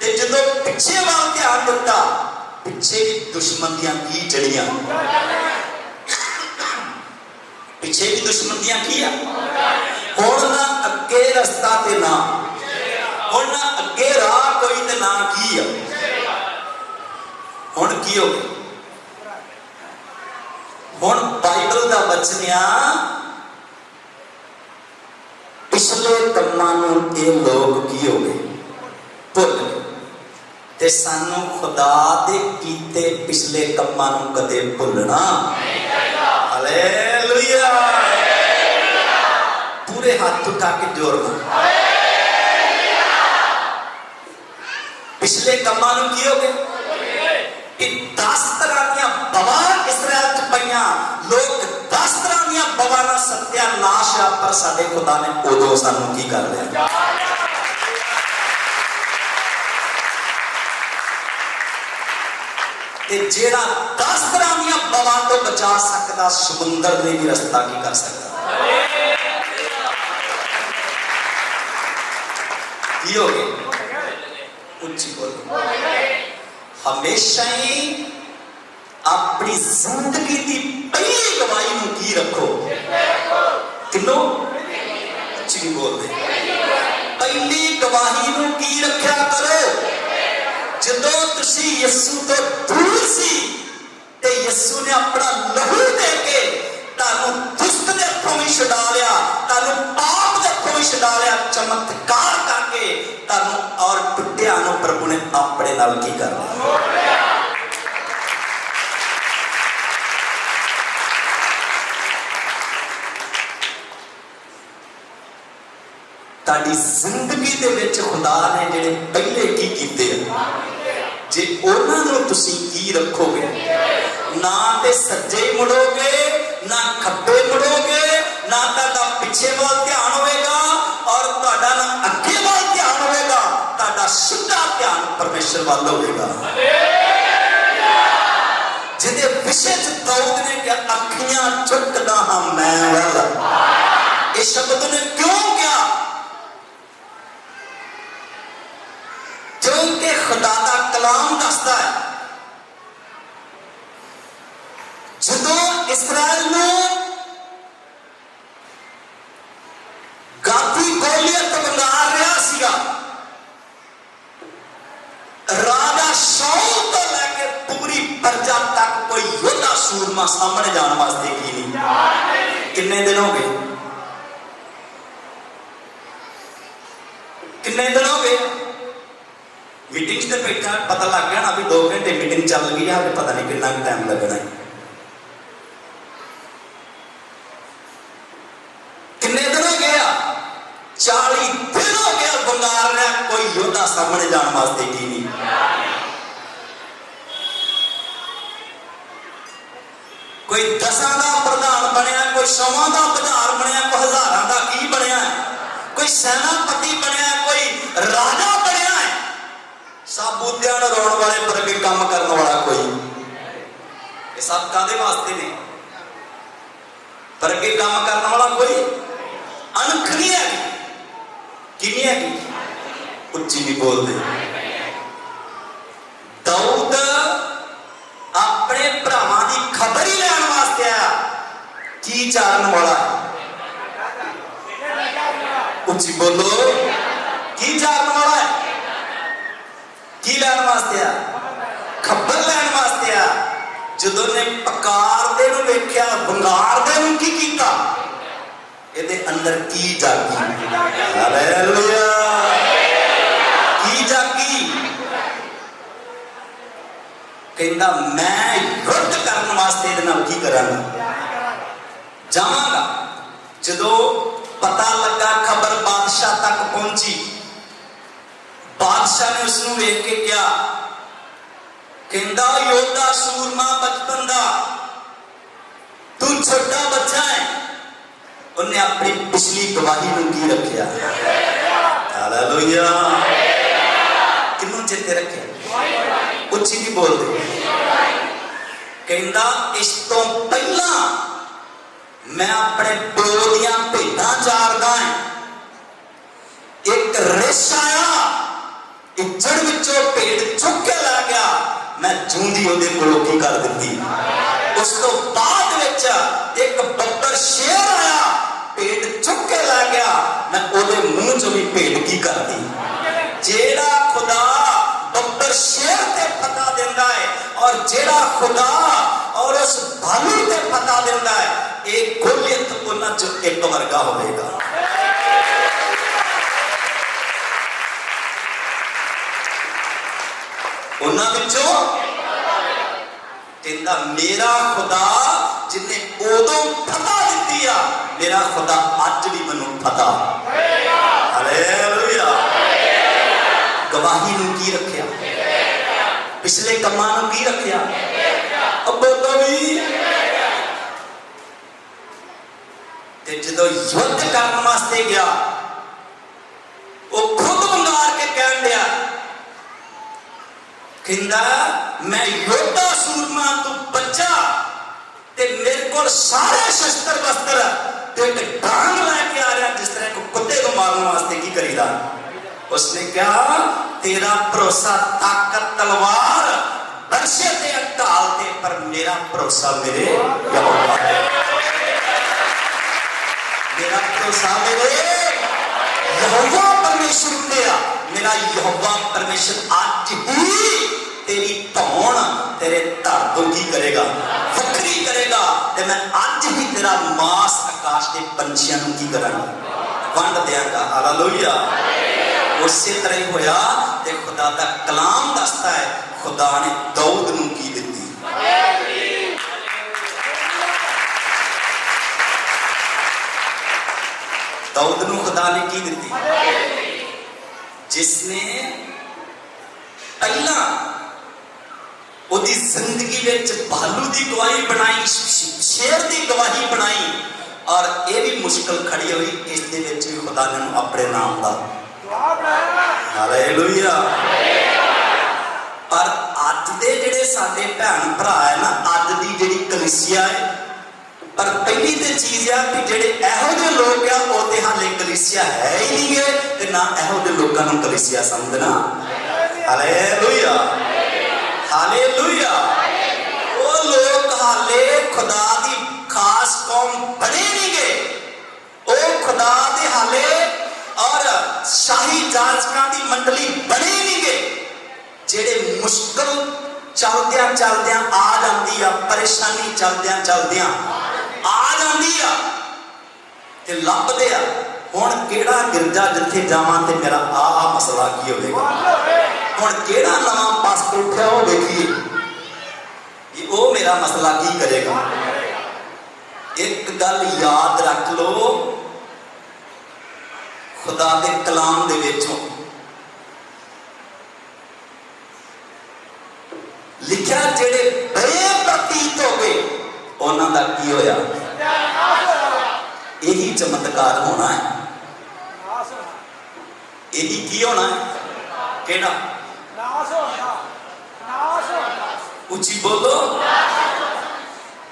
ते जदों पिछे वाल ध्यान दिता, पिछे भी दुश्मन दियां की जड़ियां, पिछे भी दुश्मन दियां की आ। हुण ना अगे रास्ता ते ना, हुण ना अगे राह कोई ते ना की आ। हुण की हो गया? हुण बाइबल दा वचन आ, पिछले कम्मां नूं ये लोग की हो गए, भुल गए, ते सानू खुदा दे कीते पिछले कम्मां नूं कदे भुलना। हालेलुया। पूरे हाथ उठा के जोरना। पिछले कम्मां नूं की हो गए? 10 तरह दियां बवा इसराइल च पईयां, लोग 10 तरह दियां बवा दा सत्यानाश आ, पर साडे खुदा ने उदों सानू की कर लिया। ते जेड़ा 10 तरह दियां बवा तो बचा सकदा, समुंदर ने भी रास्ता की कर सकदा। की हो गए? उच्ची बोलो। हमेशा ही अपनी जिंदगी की पहली गवाही नूं की रखो, किन्नों ची बोलते, पहली गवाही नूं की रखा करो। जदों तुसी यीशु तो दूर सी ते यीशु ने अपना लहू दे के तानू दुष्ट दे हत्थों भी छुड़ा लिया, तानू पाप दे हत्थों भी छुड़ा लिया, चमत्कार करके तानू और टुटिया नूं प्रभु ने अपने नाल की कर लिया। ताड़ी जिंदगी दे विच खुदा ने जिहड़े पहले की कीते, जे उन्हां नूं तुसीं की रखोगे, ना ते सज्जे मुड़ोगे, ना खब्बे मुड़ोगे, ना तुहाडा पिछे वाल ध्यान होएगा और तुहाडा ना अगे वाल ध्यान होएगा, तुहाडा सीधा ध्यान परमेश्वर वाल होएगा। जिहदे विषय च दाऊद ने कहा अखियां चुकदा हां मैं वाल, इस शब्द ने क्यों कहा? क्योंकि खुदा दा कलाम दसदा है, जदों इसराइल नूं गादी गोलियत बंगार रहा सीगा, राजा शाऊल तो लैके पूरी प्रजा तक कोई योद्धा सूरमा सामने जाने वास्ते की नहीं। कितने दिन हो गए? कितने दिन हो गए? मीटिंग से बैठा पता लग गया ना, अभी 2 घंटे मीटिंग चल गई है, पता नहीं कितना टाइम लगना है। कितने दिन हो गया? 40 कोई योद्धा सामने जाने वास्ते की नहीं। कोई 10 का प्रधान बनया, कोई 100 का प्रधान बनया, कोई 1000 का की बनया, कोई सेनापति बनया, कोई राजा बनया है। सब बूतियां रोण वाले पर भी काम करने वाला कोई, ये सब कादे वास्ते ने? पर अगे काम करने वाला कोई अनख नहीं है कि नहीं है? उच्ची नहीं बोलते। दाऊद अपने भरावां की खबर ही लैन वास्ते आया, की चारण वाला है? उच्ची बोलो, की चारण वाला है? की लैन वास्ते आया? खबर लैन वास्ते आया। जदों ने पकारदे नूं वेख्या, बंगारदे नूं की कीता? इहदे अंदर की जागी? हालेलुया, की जागी? कहंदा मैं युद्ध करने वास्ते इहदे नाल की करांगा, जावांगा। जदों पता लगा, खबर बादशाह तक पहुंची, बादशाह ने उसनूं वेख के क्या कहंदा, योद्धा सूरमा बचपन दा, तू छोटा बच्चा है। उन्हें अपनी पिछली गवाही नूं की रखिया? हालेलुया, किन्नू चेते रखे? उच्ची नहीं बोलते। कहंदा इस तो पहला मैं अपने प्यो दियां भेडां चारदा है, एक रिछ आया, इज्जड़ विचों भेड़ चुक के ला गया, मैं जूंदी ओदे कोलों की कर दी। उस तो बाद विच एक बब्बर शेर आया, भेड़ चुक के ला गया, मैं ओदे मुंह चों भी भेड़ की कर दी। जेड़ा खुदा बब्बर शेर ते पता देंदा है, और जेड़ा खुदा और उस भालू ते पता देंदा है, एक गोलियत उन्हां चों एक वर्गा होवेगा। उन्हां विचों कहंदा मेरा खुदा जिन्हें उदों पता दित्ती आ, मेरा खुदा अज भी मैनूं पता। हालेलुया, गवाही नूं की रखिया? पिछले कमां नूं की रखिया? अब बोलो भी। ते जदों युद्ध करने वास्ते गया, वो खुद बंगार के कहन दिया, कहंदा मैं योद्धा सूरमा, तू बच्चा ते मेरे को सारे शस्त्र वस्त्र ते एक डांग लेके आ रहा, जिस तरह को कुत्ते को मारने वास्ते की करीदा। उसने कहा तेरा भरोसा ताकत तलवार बरसे ते ढाल ते, पर मेरा भरोसा मेरे यहोवा है। मेरा भरोसा मेरे यहोवा परमेश्वर पे आ। मेरा यहोवा परमेश्वर आज ही तेरी धौण तेरे धड़ तो की करेगा, वक्री करेगा, ते मैं आज ही तेरा मांस आकाश के पंछियों को की करांगा, वंड देंगा। हालेलुया। उसी तरह ही होया, ते खुदा दा कलाम दसदा है, खुदा ने दाऊद नूं की दित्ती? दाऊद नूं खुदा ने की दित्ती? जिसने पहला ओदी जिंदगी विच भालू की गवाही बनाई, शेर की गवाही बनाई, और यह भी मुश्किल खड़ी हुई, इस दे विच भी खुदा ने अपने नाम दा। हालेलुया। पर अज दे जिहड़े साडे भैन भरा है ना, अज दी जिहड़ी कलीसिया है, पर पहली तो चीज है कि जिहड़े इहो जिहे लोग आ, वो ते हाले कलीसिया है ही नहीं गे, ते ना इहो जिहे लोकां नूं कलीसिया समझना। Hallelujah, hallelujah. वो लोग हाले खुदा दी खास कौम बने नहीं गए, वो खुदा दे हाले और शाही जांचकां दी मंडली बने नहीं गए। जेड़े मुश्किल चलद्या चलद्या आ जाती है, परेशानी चलद्या चलद्या आ जाती है, ते लभदे आ हुण केड़ा गिरजा जिथे जावां ते मेरा आ मसला की होवेगा, हुण केड़ा नवां पास उठिया हो देखिए कि वो मेरा मसला की करेगा। एक गल याद रख लो, खुदा दे कलाम दे विचों ਦੇਖਿਆ ਜਿਹੜੇ ਬੇਪ੍ਰਤੀਤ ਹੋ ਗਏ ਉਹਨਾਂ ਦਾ ਕੀ ਹੋਇਆ। यही चमत्कार होना है, यही की होना है, केड़ा उची बोलो।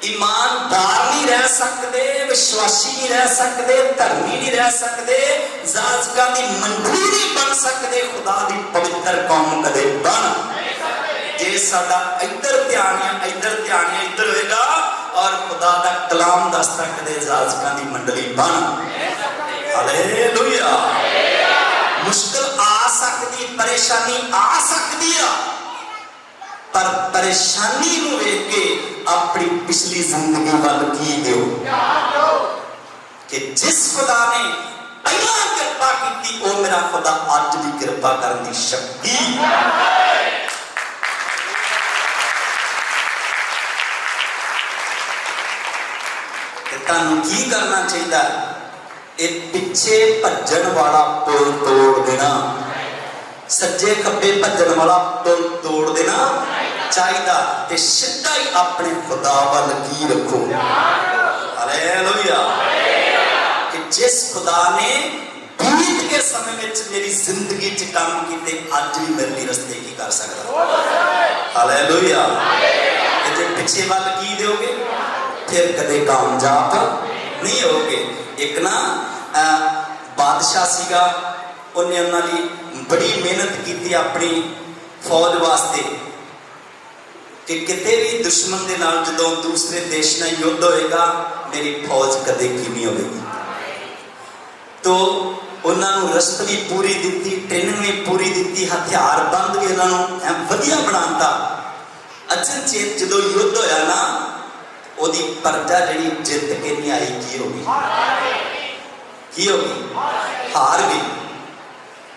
ईमानदार नहीं रह सकते, विश्वासी नहीं रह सकते, धर्मी नहीं रह सकते, जाजका की मंडली नहीं बन सकते, खुदा की पवित्र कौम कदे बन। जे साडा इधर ध्यान है, इधर ध्यान है, इधर होएगा और खुदा दा कलाम दसता कदे जाजका की मंडली बन। हालेलुया। मुश्किल आ सकती, परेशानी आ सकती है, पर परेशानी नूं वेख के अपनी पिछली जिंदगी वाल की दिओ कि जिस खुदा ने पहला कृपा की वो मेरा खुदा अज भी कृपा करने की शक्ति। तुहानूं की करना चाहिए, ये पिछे भजन वाला पुल तोड़ देना, सज्जे खब्बे भजन वाला पुल तोड़ देना चाहिए ते सीधा ही अपने खुदा वाल की रखो। हालेलुया। कि जिस खुदा ने बीत के समय में मेरी जिंदगी च काम किए अज भी मेरे लिए रस्ते की कर सकता। हालेलुया। जे पिछे वाल की दोगे फिर कदे कामयाब नहीं होगे। एक ना बादशाह सीगा, उन्हें उन्होंने बड़ी मेहनत की अपनी फौज वास्ते कि किते भी दुश्मन के नाल जदों दूसरे देश नाल युद्ध होएगा मेरी फौज कदे की नहीं होगी। तो उन्होंने रस्त भी पूरी दी, ट्रेनिंग भी पूरी दी, हथियार बंद भी उन्होंने वधिया बनाता। अचनचेत जदों युद्ध होया ना ओदी प्रजा जी जित के नहीं आई की होगी, की होगी, हार गई।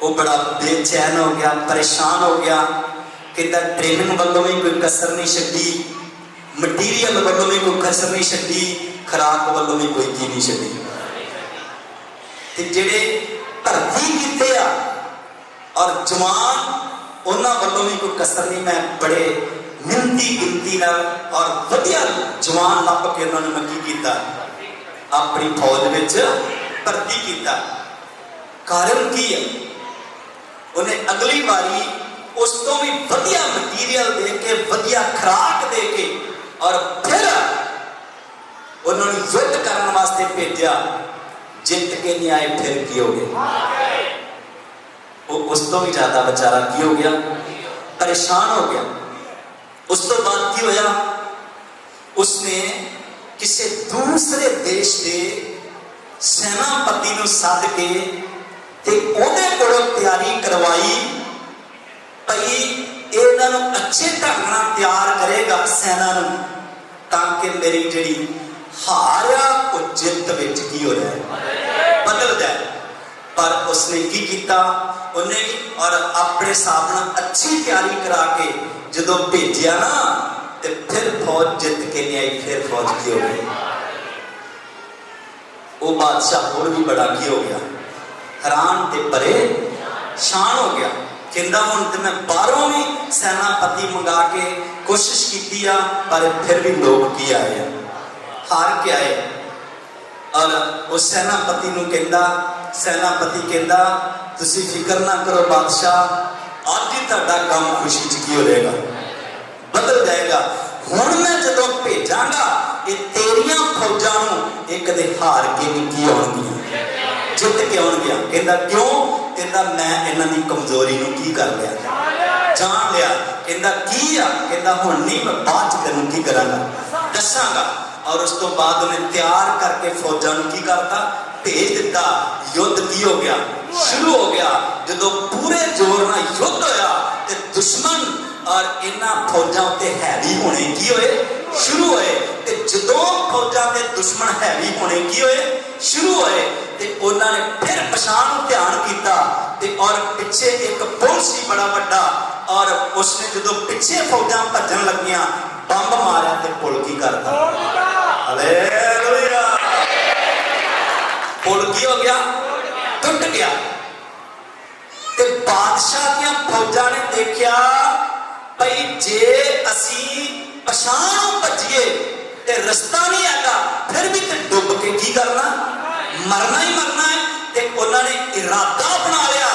वो बड़ा बेचैन हो गया, परेशान हो गया। कहता ट्रेनिंग वालों में कोई कसर नहीं छड्डी, मटीरियल वालों में कोई कसर नहीं छड्डी, खुराक वालों में कोई की नहीं छड्डी। ते जेड़े भर्ती कीते आ और जवान उन्हां वालों भी कोई कसर नहीं। मैं बड़े मिहनती गिनती और वधिया जवान लभ के उन्होंने मैं की कीता, अपनी फौज में भर्ती किया। कारण की है, उन्हें अगली बारी उस तो भी वधिया मटीरियल दे के, वधिया खुराक दे के और फिर उन्होंने युद्ध करने वास्ते भेजा। जित के नहीं आए फिर की हो गया, वो उस तो भी ज्यादा बेचारा की हो गया, परेशान हो गया। उस तो बाद की होया, उसने किसी दूसरे देश के सेनापति नूं सद के ते ओहदे कोलों तैयारी करवाई भई इन्हां नूं अच्छे ढंग नाल तैयार करेगा सेना नूं, ताकि मेरी जिहड़ी हार आ वो जित विच की हो जाए, बदल जाए। पर उसने की किया, उन्हें भी और अपने हिसाब नाल अच्छी तैयारी करा के जदों भेजिया ना ते फिर फौज जित के नहीं आई, फिर फौज की हो गई। वो बादशाह होर भी बड़ा की हो गया, हैरान ते परेशान हो गया। कहता हुण ते मैं बाहरों भी सेनापति मंगा के कोशिश की, पर फिर भी लोग की आए, हार के आए। और उस सेनापति नूं कहता, सेनापति कहता तुसी फिक्र ना करो बादशाह, अज ही तुहाडा काम खुशी च की हो जाएगा, बदल जाएगा। हुण मैं जदों भेजांगा ये तेरियां फौजां नूं ये कदे हार के नहीं की आउणगियां, जित के आउणगियां। कहता क्यों? कहता मैं इन्हां दी कमजोरी नूं की कर लिया, जान लिया। कहता की आ? कहता हुण नहीं, मैं बाद च तैनूं की करांगा, दसांगा। और उस तो बाद उन्हें तैयार करके फौजां नूं की करता, भेज दिता। युद्ध की हो गया, शुरू हो गया। जदों पूरे जोर नाल युद्ध होया ते दुश्मन और इन्हां फौजां उत्ते हैवी होने की होए शुरू होए। ते जदों फौजां ते दुश्मन हैवी होने की होए शुरू होए ते उन्हां ने फिर पछाण ध्यान किया ते और पिछे एक पुल सी बड़ा वड्डा, और उसने जदों पिछे फौजां भजन लगियां बंब मारिया ते पुल की करता। हालेलुया। पुल की हो गया? टुट गया। ते बादशाह दी फौजां ने देखा ਭਈ ਜੇ ਅਸੀਂ ਪਛਾਣ ਭੱਜੀਏ ਤੇ ਰਸਤਾ ਨਹੀਂ ਹੈਗਾ, ਫਿਰ ਵੀ ਤੇ ਡੁੱਬ ਕੇ ਕੀ ਕਰਨਾ, ਮਰਨਾ ਹੀ ਮਰਨਾ ਹੈ। ਤੇ ਉਹਨਾਂ ਨੇ ਇਰਾਦਾ ਬਣਾ ਲਿਆ,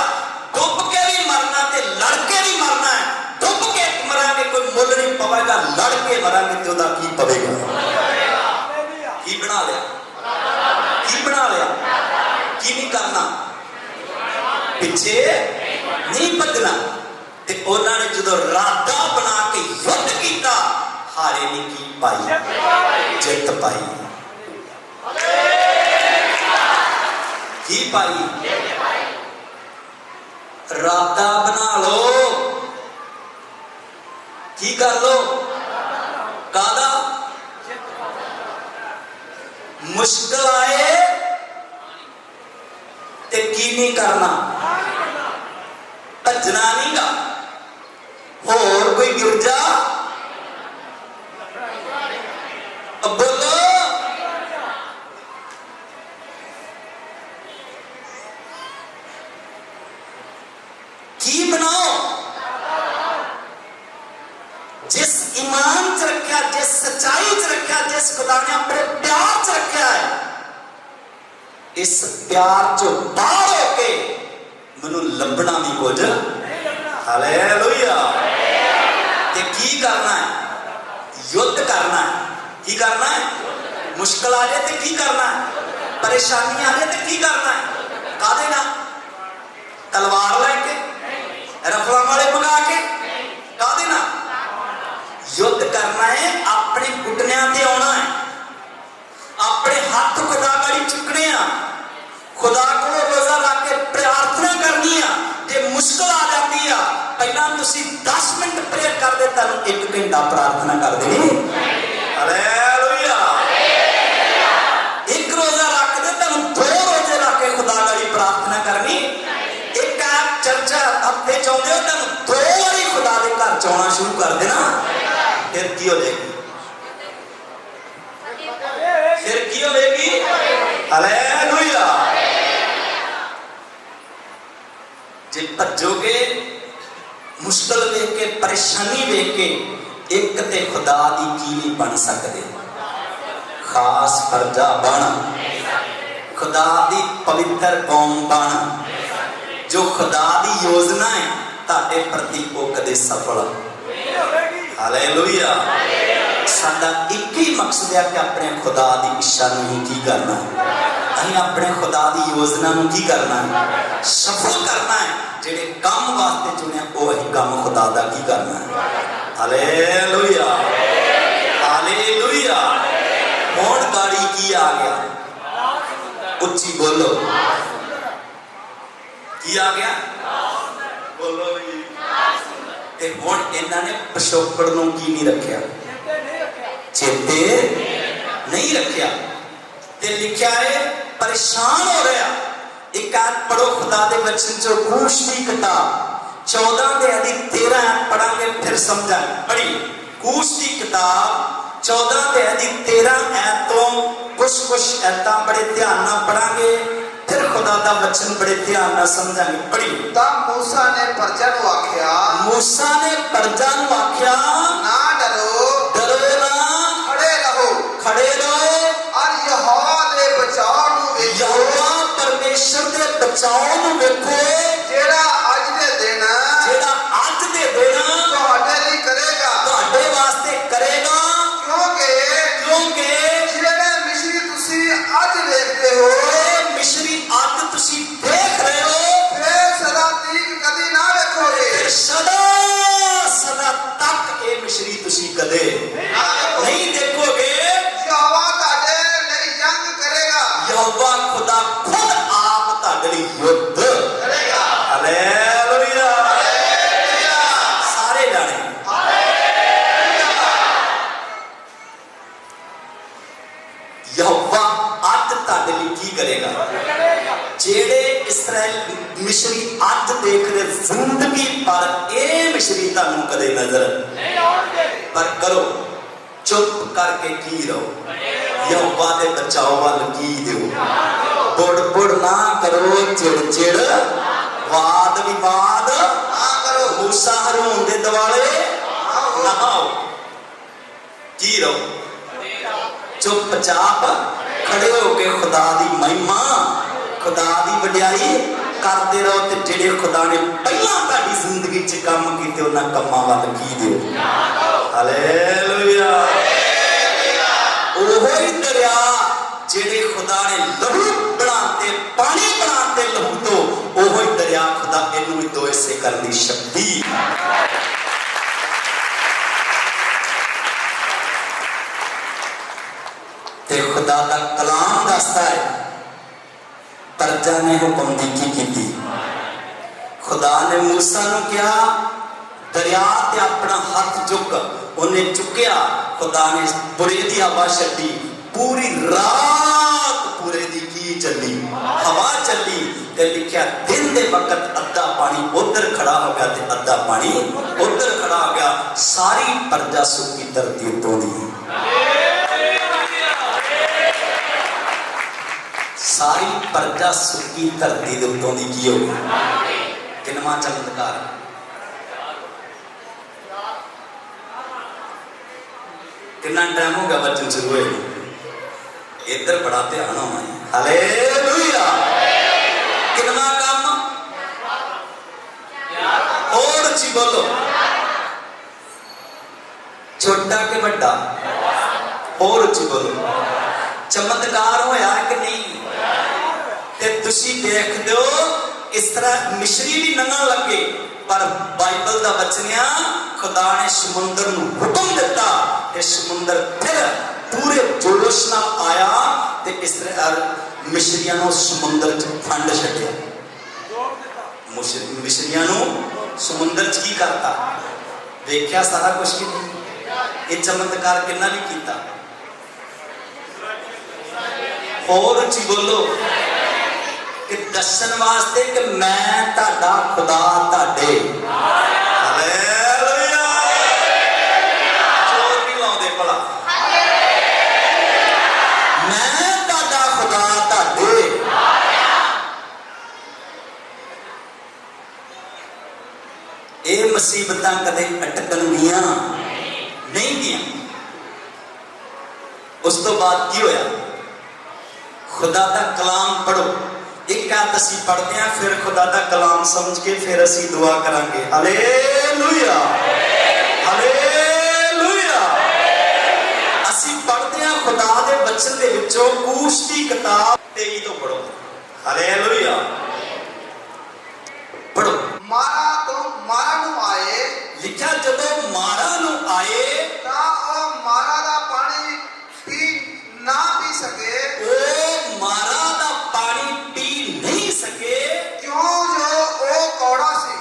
ਡੁੱਬ ਕੇ ਵੀ ਮਰਨਾ ਤੇ ਲੜ ਕੇ ਵੀ ਮਰਨਾ ਹੈ। ਡੁੱਬ ਕੇ ਮਰਾਂਗੇ ਕੋਈ ਮੁੱਲ ਨਹੀਂ ਪਵੇਗਾ, ਲੜ ਕੇ ਮਰਾਂਗੇ ਤੇ ਉਹਦਾ ਕੀ ਪਵੇਗਾ। ਕੀ ਬਣਾ ਲਿਆ, ਕੀ ਬਣਾ ਲਿਆ, ਕੀ ਨਹੀਂ ਕਰਨਾ, ਪਿੱਛੇ ਨਹੀਂ ਭੱਜਣਾ। ਤੇ ਉਹਨਾਂ ਨੇ ਜਦੋਂ ਇਰਾਦਾ ਬਣਾ ਕੇ ਯੁੱਧ ਕੀਤਾ, ਹਾਰੇ ਨੇ ਕੀ ਪਾਈ, ਜਿੱਤ ਪਾਈ। ਕੀ ਪਾਈ, ਇਰਾਦਾ ਬਣਾ ਲੋ, ਕੀ ਕਰ ਲੋ, ਕਾਹਦਾ, ਮੁਸ਼ਕਲ ਆਏ ਤੇ ਕੀ ਨਹੀਂ ਕਰਨਾ, ਭੱਜਣਾ ਨਹੀਂ ਗਾ। ਹੋਰ ਕੋਈ ਗਿਰਜਾ ਬੋਲੋ, ਕੀ ਬਣਾਓ, ਜਿਸ ਈਮਾਨ ਚ ਰੱਖਿਆ, ਜਿਸ ਸੱਚਾਈ ਚ ਰੱਖਿਆ, ਜਿਸ ਖੁਦਾ ਨੇ ਆਪਣੇ ਪਿਆਰ ਚ ਰੱਖਿਆ ਹੈ, ਇਸ ਪਿਆਰ ਚੋਂ ਬਾਹਰ ਹੋ ਕੇ ਮੈਨੂੰ ਲੱਭਣਾ ਵੀ ਕੁਝ। ਹਾਲੇਲੂਇਆ। ਤੇ ਕੀ ਕਰਨਾ ਹੈ, ਯੁੱਧ ਕਰਨਾ ਹੈ। ਕੀ ਕਰਨਾ ਹੈ, ਮੁਸ਼ਕਲ ਆ ਜਾਏ ਤੇ ਕੀ ਕਰਨਾ ਹੈ, ਪਰੇਸ਼ਾਨੀ ਆ ਜਾਏ ਤੇ ਕੀ ਕਰਨਾ ਹੈ, ਕਾਹਦੇ ਨਾਲ, ਤਲਵਾਰ ਲੈ ਕੇ, ਰਫਲਾਂ ਵਾਲੇ ਮੰਗਾ ਕੇ, ਕਾਹਦੇ ਨਾਲ ਯੁੱਧ ਕਰਨਾ ਹੈ। ਆਪਣੇ ਘੁਟਨਿਆਂ ਤੇ ਆਉਣਾ ਹੈ, ਆਪਣੇ ਹੱਥ ਖੁਦਾ ਗਾੜੀ ਚੁੱਕਣੇ ਆ, ਖੁਦਾ ਕੋਲ ਰੋਜ਼ਾ ਲਾ ਕੇ ਪ੍ਰਾਰਥਨਾ ਕਰਨੀ ਆ। ਜੇ ਮੁਸ਼ਕਲ ਆ ਜਾਂਦੀ ਆ, ਪਹਿਲਾਂ ਤੁਸੀਂ 10 ਮਿੰਟ ਪ੍ਰੇਅਰ ਕਰਦੇ, ਤੁਹਾਨੂੰ 1 ਘੰਟਾ ਪ੍ਰਾਰਥਨਾ ਕਰ ਦੇਣੀ। ਹਾਲੇਲੂਇਆ। 1 ਰੋਜ਼ਾ ਰੱਖਦੇ, ਤੁਹਾਨੂੰ 2 ਰੋਜ਼ੇ ਰੱਖ ਕੇ ਖੁਦਾ ਗਾੜੀ ਪ੍ਰਾਰਥਨਾ ਕਰਨੀ। ਇੱਕ ਚਰਚਾ ਹਫਤੇ ਚ ਆਉਂਦੇ ਹੋ, ਤੁਹਾਨੂੰ 2 ਵਾਰੀ ਖੁਦਾ ਦੇ ਘਰ ਚ ਆਉਣਾ ਸ਼ੁਰੂ ਕਰ ਦੇਣਾ। ਫਿਰ ਕੀ ਹੋ ਜਾਏਗੀ, ਫਿਰ ਕੀ ਹੋਵੇਗੀ। ਹਾਲੇਲੂਇਆ। ਜੇ ਭੱਜੋਗੇ, ਮੁਸ਼ਕਲ ਵੇਖ ਕੇ, ਪਰੇਸ਼ਾਨੀ ਵੇਖ ਕੇ, ਇੱਕ ਤੇ ਖੁਦਾ ਦੀ ਕੀ ਨਹੀਂ ਬਣ ਸਕਦੇ, ਖਾਸ ਫਰਜ਼ਾ ਬਣ, ਖੁਦਾ ਦੀ ਪਵਿੱਤਰ ਕੌਮ ਬਣ। ਜੋ ਖੁਦਾ ਦੀ ਯੋਜਨਾ ਹੈ ਤੁਹਾਡੇ ਪ੍ਰਤੀ, ਉਹ ਕਦੇ ਸਫਲ। ਹਾਲੇਲੂਇਆ। ਸਾਡਾ ਇੱਕ ਹੀ ਮਕਸਦ ਹੈ ਕਿ ਆਪਣੇ ਖੁਦਾ ਦੀ ਇੱਛਾ ਨੂੰ ਹੀ ਕੀ ਕਰਨਾ, ਅਸੀਂ ਆਪਣੇ ਖੁਦਾ ਦੀ ਯੋਜਨਾ ਨੂੰ ਕੀ ਕਰਨਾ, ਸਫਲ ਕਰਨਾ ਹੈ। ਜਿਹੜੇ ਕੰਮ ਵਾਸਤੇ ਚੁਣਿਆ, ਉਹ ਅਸੀਂ ਕੰਮ ਖੁਦਾ ਦਾ ਕੀ ਕਰਨਾ। Hallelujah, hallelujah. ਹੁਣ ਗਾੜੀ ਕੀ ਆ ਗਿਆ, ਉੱਚੀ ਬੋਲੋ, ਕੀ ਆ ਗਿਆ, ਬੋਲੋ ਵੀ। ਤੇ ਹੁਣ ਇਹਨਾਂ ਨੇ ਪਿਛੋਕੜ ਨੂੰ ਕੀ ਨਹੀਂ ਰੱਖਿਆ, ਚੇਤੇ ਨਹੀਂ ਰੱਖਿਆ। ਤੇ ਲਿਖਿਆ ਹੈ ਪਰੇਸ਼ਾਨ ਹੋ ਰਿਹਾ। ਇੱਕ ਆਇਤ ਪੜੋ ਖੁਦਾ ਦੇ ਵਚਨ ਚੋਂ, ਕੂਸ਼ ਦੀ ਕਿਤਾਬ 14 ਦੇ ਅਧੀ 13 ਪੜਾਂਗੇ, ਫਿਰ ਸਮਝਾਂਗੇ। ਪੜੀ ਕੂਸ਼ ਦੀ ਕਿਤਾਬ 14 ਦੇ ਅਧੀ 13 ਐਤ ਤੋਂ ਕੁਛ ਐਤਾਂ ਬੜੇ ਧਿਆਨ ਨਾਲ ਪੜਾਂਗੇ, ਫਿਰ ਖੁਦਾ ਦਾ ਵਚਨ ਬੜੇ ਧਿਆਨ ਨਾਲ ਸਮਝਾਂਗੇ। ਪੜੀ। ਤਾਂ ਮੂਸਾ ਨੇ ਪ੍ਰਜਾ ਨੂੰ ਆਖਿਆ, ਮੂਸਾ ਨੇ ਪ੍ਰਜਾ ਨੂੰ ਆਖਿਆ, ਨਾ ਡਰੋ, ਡਰੋ ਨਾ, ਖੜੇ ਰਹੋ, ਖੜੇ ਰਹੋ, ਔਰ ਯਹੋਵਾ ਦੇ ਬਚਾਅ ਨੂੰ ਵੇਖੋ, ਯਹੋਵਾ ਪਰਮੇਸ਼ਰ ਦੇ ਬਚਾਅ ਨੂੰ ਵੇਖੋ, ਜਿਹੜਾ ਅੱਜ ਦੇ ਦਿਨ, ਜਿਹੜਾ ਅੱਜ ਦੇ ਦਿਨ ਤੁਹਾਡੇ ਲਈ ਕਰੇਗਾ, ਤੁਹਾਡੇ ਵਾਸਤੇ ਕਰੇਗਾ। ਕਿਉਂਕਿ ਜਿਹੜੇ ਮਿਸਰੀ ਤੁਸੀਂ ਅੱਜ ਵੇਖਦੇ ਹੋ, ਮਿਸਰੀ ਅੱਜ ਤੁਸੀਂ ਦੇਖ ਰਹੇ ਹੋ, ਫਿਰ ਸਦਾ ਤੀਕ ਕਦੀ ਨਾ ਵੇਖੋਗੇ। ਸਦਾ ਤੱਕ ਇਹ ਮਿਸਰੀ ਤੁਸੀਂ ਕਦੇ ਨਹੀਂ ਦੇਖੋਗੇ। ਯਹੋਵਾ ਤੁਹਾਡੇ ਲਈ ਜੰਗ ਕਰੇਗਾ, ਯਹੋਵਾ ਖੁਦਾ ਖੁਦ ਆਪ ਤੁਹਾਡੇ ਲਈ ਯੁੱਧ ਕਰੇਗਾ। ਹਾਲੇਲੂਇਆ। ਸਾਰੇ ਜਾਣੇ ਯਹੋਵਾ ਅੱਜ ਤੁਹਾਡੇ ਲਈ ਕੀ ਕਰੇਗਾ। ਜਿਹੜੇ ਇਸਰਾਇਲ ਮਿਸਰੀ ਅੱਜ ਦੇਖ ਰਹੇ, ਜ਼ਿੰਦਗੀ ਪਰ ਇਹ ਮਿਸਰੀ ਤੁਹਾਨੂੰ ਕਦੇ ਨਜ਼ਰ ਨਹੀਂ ਆਉਣਗੇ। ਪਰ ਕਰੋ, ਚੁੱਪ ਕਰਕੇ ਕੀ ਰਹੋ, ਯਹੋਵਾ ਦੇ ਬਚਾਓ ਵੱਲ ਕੀ ਦਿਓ। ਬੁੜ ਨਾ ਕਰੋ, ਚਿੜ ਵਾਦ ਵਿਵਾਦ ਨਾ ਕਰੋ। ਮੂਸਾ ਹਰੂਨ ਦੇ ਦੁਆਲੇ नहाओ, की रहो, चुपचाप खड़े होके खुदा दी महिमा, खुदा दी वड्याई करते रहो। ते जेड़े खुदा ने पहला तुहाडी जिंदगी च काम कीते उन्हां कम्मां वल की दिओ। हालेलुया। ओहो ही दरिया जेड़े खुदा ने लहू बनाते, पानी बनाते लहू तो, ओहो ही दरिया खुदा इनू भी दो हिस्से करने की शक्ति। ते खुदा का कलाम दसदा है प्रजा ने हुक्म दी की खुदा ने मूसा नूं कहा दरिया ते अपना हाथ चुक, उन्हें चुकया। खुदा ने बुरे दी हवा छड्डी, पूरी रात पूरे दी की चली, हवा चली ते लिखिया दिन दे वक्त अद्धा पानी उधर खड़ा हो गया ते अद्धा पानी उधर खड़ा हो गया। सारी प्रजा सुखी धरती उतों दी, सारी प्रजा सुखी धरती दे उतों दी की हो गई। किन्नवां चमत्कार, कितना टाइम हो गया बच्चन शुरू हुए, इधर बड़ा ध्यान होना है। हालेलुया। कितना काम और अच्छी बोलो, छोटा के बड़ा और अच्छी बोलो। चमत्कार होया कि नहीं? ते तुसी देख दो इस तरह मिश्री भी नंगन लगे, पर बाइबल दा वचनिया खुदा ने समुंदर नूं हुक्म दिता ते समुंदर फिर पूरे जोश नाल आया ते इस तरह मिश्रियां नूं समुंदर च फंड छड्डिया। मिश्रियां नूं समुंदर च की करता देखिया सारा कुछ कि नहीं। ये चमत्कार किन्ना भी कीता। और उच्ची बोलो कि दर्शन वास्ते कि मैं ताड़ा खुदा ताड़े। हालेलुया। चोर नहीं लाउंदे भला, मैं ताड़ा खुदा ताड़े। ये मुसीबतां कदे अटकणगियां नहीं गियां। उस तो बाद की होया? खुदा दा कलाम पढ़ो। एक आयत असीं पढ़ते हैं, फिर खुदा दा कलाम समझ के फिर असीं दुआ करांगे। Hallelujah, hallelujah. असीं पढ़ते हैं खुदा दे वचन दे विचों कूश दी किताब 23 तो पढ़ो। हालेलुया, पढ़ो। मारा नूं आए, लिखा जदों मारा नूं आए तां ओह मारा दा पानी ना पी सके। ओ मारा दा पानी पी नहीं सके, क्यों जो ओह कौड़ा सी।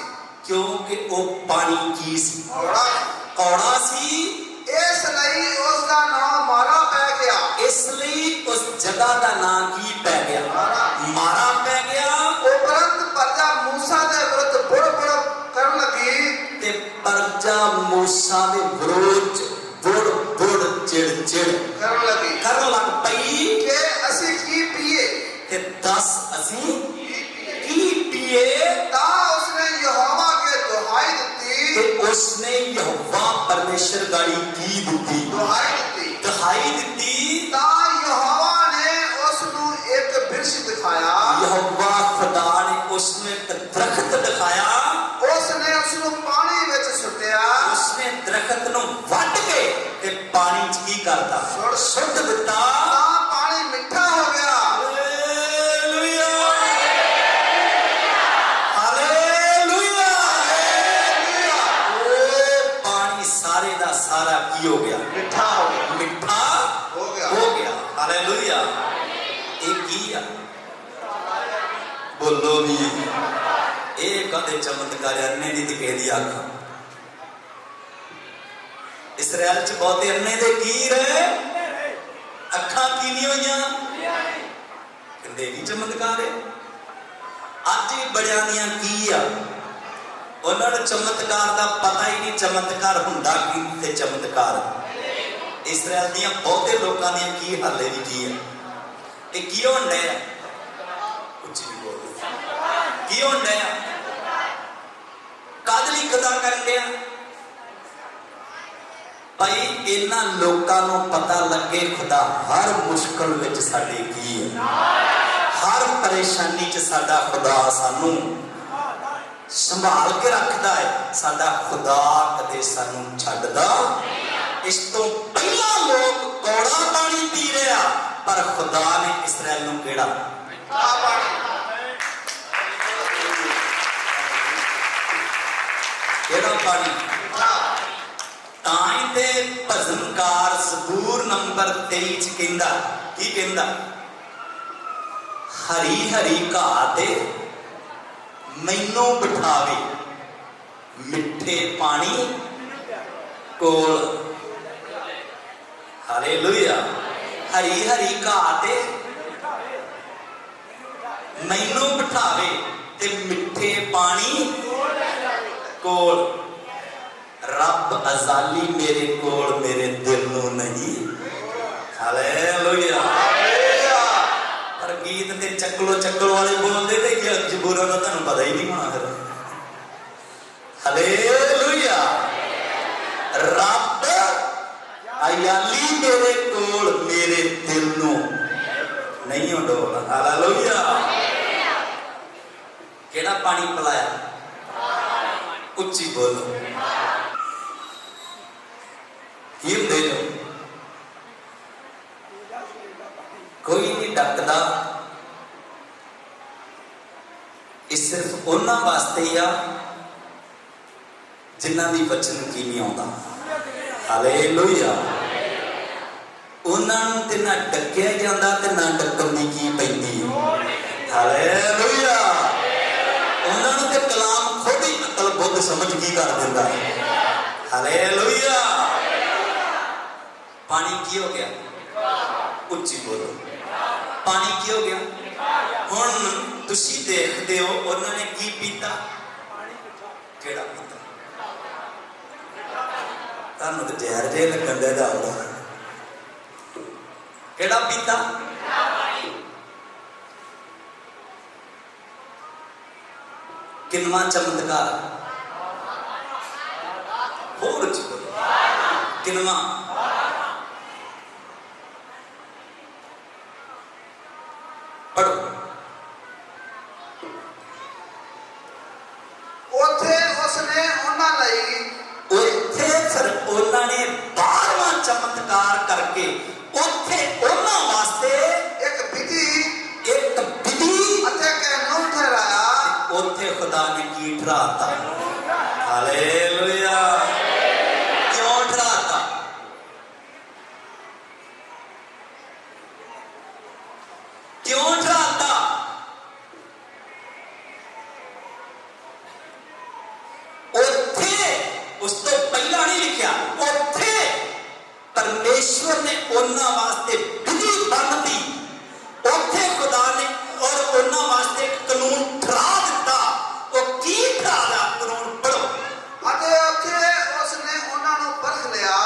क्योंकि ओ पानी की सी? कौड़ा सी। इसलिए उसका नाम मारा पै गया। इसलिए उस जगह का नाम की पै गया? मारा पै गया। उपरंत प्रजा मूसा दे विरुद्ध बुड़-बुड़ करन लगी ते प्रजा मूसा दे विरुद्ध बुड़-बुड़ चिड़-चिड़ करन लग पई कि असीं की पीए ते दस असीं की पीए। ता उसने यहोवा के दुहाई दी ते उसने यहोवा परमेश्वर गाड़ी की दी, दुहाई दी। ता यहोवा ने उसनु एक वृक्ष दिखाया। यहोवा खुदा ने उसनु एक दरख्त दिखाया। उसने उसनु पानी विच सुट्टिया। उसने दरख्त नूं वट के ते पानी च की करता? सुट दिता। ता पानी मिठा हो गया। Hallelujah, hallelujah. ओ पानी सारे दा सारा की हो गया? मिठा हो गया, मिठा हो गया। हालेलुया। एक की आ बोलो नहीं, एक आधे चमत्कार अन्ने दी ते कह दी आखा। इसराइल च बहुते अन्ने दे की रहे, अखा की नहीं होइयां, कहंदे भी चमत्कार है। अज बड़ियां दियां की आ, उन्हां नूं चमत्कार दा पता ही नहीं चमत्कार हुंदा की ते चमत्कार। इसराइल दियां बहुते लोकां दियां की हाले भी की है। ये की होण डया? उच्ची भी बोल, की होण डया? कादली कदा करन डया? ਭਾਈ ਇਹਨਾਂ ਲੋਕਾਂ ਨੂੰ ਪਤਾ ਲੱਗੇ ਖੁਦਾ ਹਰ ਮੁਸ਼ਕਲ ਵਿੱਚ ਸਾਡੇ ਕੀ ਹੈ, ਹਰ ਪਰੇਸ਼ਾਨੀ 'ਚ ਸਾਡਾ ਖੁਦਾ ਸਾਨੂੰ ਸੰਭਾਲ ਕੇ ਰੱਖਦਾ ਹੈ। ਸਾਡਾ ਖੁਦਾ ਕਦੇ ਸਾਨੂੰ ਛੱਡਦਾ। ਇਸ ਤੋਂ ਪਹਿਲਾਂ ਲੋਕ ਕੌੜਾ ਪਾਣੀ ਪੀ ਰਿਹਾ, ਪਰ ਖੁਦਾ ਨੇ ਇਸਰਾਇਲ ਨੂੰ ਕਿਹੜਾ ਪਾਣੀ। ਤਾਂ ਹੀ ਤੇ ਭਜਨਕਾਰ ਜ਼ਬੂਰ ਨੰਬਰ 23 ਚ ਕਹਿੰਦਾ, ਕੀ ਕਹਿੰਦਾ? ਹਰੀ ਹਰੀ ਘਾਹ ਤੇ ਮੈਨੂੰ ਬਿਠਾਵੇ, ਮਿੱਠੇ ਪਾਣੀ ਕੋਲ। ਹਾਲੇਲੂਇਆ। ਹਰੀ ਹਰੀ ਘਾਹ ਤੇ ਮੈਨੂੰ ਬਿਠਾਵੇ ਤੇ ਮਿੱਠੇ ਪਾਣੀ ਕੋਲ। ਰੱਬ ਅਜ਼ਾਲੀ ਮੇਰੇ ਕੋਲ ਮੇਰੇ ਦਿਲ ਨੂੰ ਨਹੀਂ। ਹਾਲੇਲੂਇਆ। ਪਰ ਗੀਤ ਤੇ ਚੱਕਲੋ ਚੱਕਲ ਵਾਲੇ ਬੋਲਦੇ ਤੇ ਜ਼ਬੂਰਾਂ ਦਾ ਤੁਹਾਨੂੰ ਪਤਾ ਹੀ ਨਹੀਂ ਹੋਣਾ ਫਿਰ। ਹਾਲੇਲੂਇਆ। ਰੱਬ ਅਜ਼ਾਲੀ ਮੇਰੇ ਕੋਲ ਮੇਰੇ ਦਿਲ ਨੂੰ ਨਹੀਂ ਉਡੋਲ। ਹਾਲੇਲੂਇਆ। ਕਿਹੜਾ ਪਾਣੀ ਪਿਲਾਇਆ? ਉੱਚੀ ਬੋਲੋ। ਕੀ ਹੁੰਦੇ ਜੋ ਕੋਈ ਨਹੀਂ ਡੱਕਦਾ, ਇਹ ਸਿਰਫ ਉਹਨਾਂ ਵਾਸਤੇ ਹੀ ਆ ਜਿਨ੍ਹਾਂ ਦੀ ਵਚਨ ਕੀ ਨਹੀਂ ਆਉਂਦਾ। ਹਾਲੇਲੂਇਆ। ਉਹਨਾਂ ਨੂੰ ਤੇ ਨਾ ਡੱਕਿਆ ਜਾਂਦਾ ਤੇ ਨਾ ਡੱਕਣ ਦੀ ਕੀ ਪੈਂਦੀ। ਹਾਲੇਲੂਇਆ। ਉਹਨਾਂ ਨੂੰ ਤੇ ਕਲਾਮ ਖੁਦ ਹੀ ਅਕਲ ਬੁੱਧ ਸਮਝ ਕੀ ਕਰ ਦਿੰਦਾ ਹੈ। ਹਾਲੇਲੂਇਆ। ਪਾਣੀ ਕੀ ਹੋ ਗਿਆ? ਉੱਚੀ ਬੋਲੋ। ਪਾਣੀ ਕੀ ਹੋ ਗਿਆ? ਹੁਣ ਤੁਸੀਂ ਦੇਖਦੇ ਹੋ ਉਹਨਾਂ ਨੇ ਕੀ ਪੀਤਾ? ਕਿਹੜਾ ਪੀਤਾ? ਤੁਹਾਨੂੰ ਤੇ ਜ਼ਹਿਰ ਜੇ ਲੱਗਣ ਦੇ ਦਾ ਕਿਹੜਾ ਪੀਤਾ? ਕਿੰਨਾ ਚਮਤਕਾਰ। ਹੋਰ ਉੱਚੀ ਬੋਲੋ। ਕਿੰਨਾ? ਪੜੋ। ਉੱਥੇ ਉਸਨੇ ਉਹਨਾਂ ਲਈ, ਉੱਥੇ ਫਿਰ ਉਹਨਾਂ ਨੇ 12ਵਾਂ ਚਮਤਕਾਰ ਕਰਕੇ ਉੱਥੇ ਉਹਨਾਂ ਵਾਸਤੇ ਇੱਕ ਵਿਧੀ ਅਤੇ ਕਾਨੂੰਨ ਠਹਿਰਾਇਆ। ਉੱਥੇ ਖੁਦਾ ਨੇ ਕੀ ਠਹਿਰਾਤਾ? ਹਾਲੇਲੂਇਆ। ਕਿਉਂ ਠਹਿਰਾਤਾ? ਕਿਉਂ ਠਹਿਰਾਤਾ? ਉੱਥੇ ਉਸ ਤੋਂ ਪਹਿਲਾਂ ਨਹੀਂ ਲਿਖਿਆ। ਉੱਥੇ ਪਰਮੇਸ਼ਵਰ ਨੇ ਉਹਨਾਂ ਵਾਸਤੇ ਵਿਧੀ ਬੰਨ੍ਹਤੀ। ਉੱਥੇ ਖੁਦਾ ਨੇ ਔਰ ਉਹਨਾਂ ਵਾਸਤੇ ਇੱਕ ਕਾਨੂੰਨ ਠਹਿਰਾ ਦਿੱਤਾ। ਉਹ ਕੀ ਠਹਿਰਾਇਆ ਕਾਨੂੰਨ? ਪੜੋ। ਅਤੇ ਉੱਥੇ ਉਸਨੇ ਉਹਨਾਂ ਨੂੰ ਪਰਖ ਲਿਆ।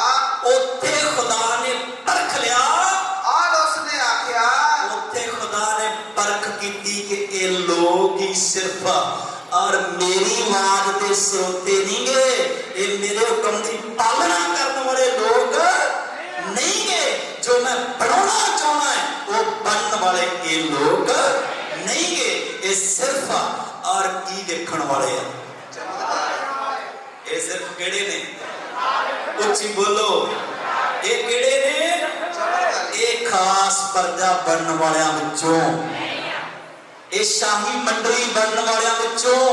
ਉੱਥੇ ਖੁਦਾ ਨੇ ਪਰਖ ਲਿਆ। ਔਰ ਉਸਨੇ ਆਖਿਆ, ਉੱਥੇ ਖੁਦਾ ਨੇ ਪਰਖ ਕੀਤੀ ਕਿ ਇਹ ਲੋਕ ਹੀ ਸਿਰਫ ਔਰ ਮੇਰੀ ਆਵਾਜ਼ ਦੇ ਸਰੋਤੇ ਨਹੀਂ ਗਏ, ਇਹ ਮੇਰੇ ਹੁਕਮ ਦੀ ਪਾਲਣਾ ਕਰਨ ਵਾਲੇ ਲੋਕ ਨਹੀਂ ਗਏ। ਜੋ ਮੈਂ ਬਣਾਉਣਾ ਚਾਹੁੰਦਾ ਹੈ ਉਹ ਬਣਨ ਵਾਲੇ ਇਹ ਲੋਕ ਨਹੀਂ ਗਏ। ਇਹ ਸਿਰਫ ਔਰ ਕੀ ਦੇਖਣ ਵਾਲੇ ਆ? ਇਹ ਸਿਰਫ ਕਿਹੜੇ ਨੇ? ਉੱਚੀ ਬੋਲੋ। ਇਹ ਕਿਹੜੇ ਨੇ? ਇਹ ਖਾਸ ਪਰਜਾ ਬਣਨ ਵਾਲਿਆਂ ਵਿੱਚੋਂ, ਇਹ ਸ਼ਾਹੀ ਮੰਡਲੀ ਬਣਨ ਵਾਲਿਆਂ ਵਿੱਚੋਂ।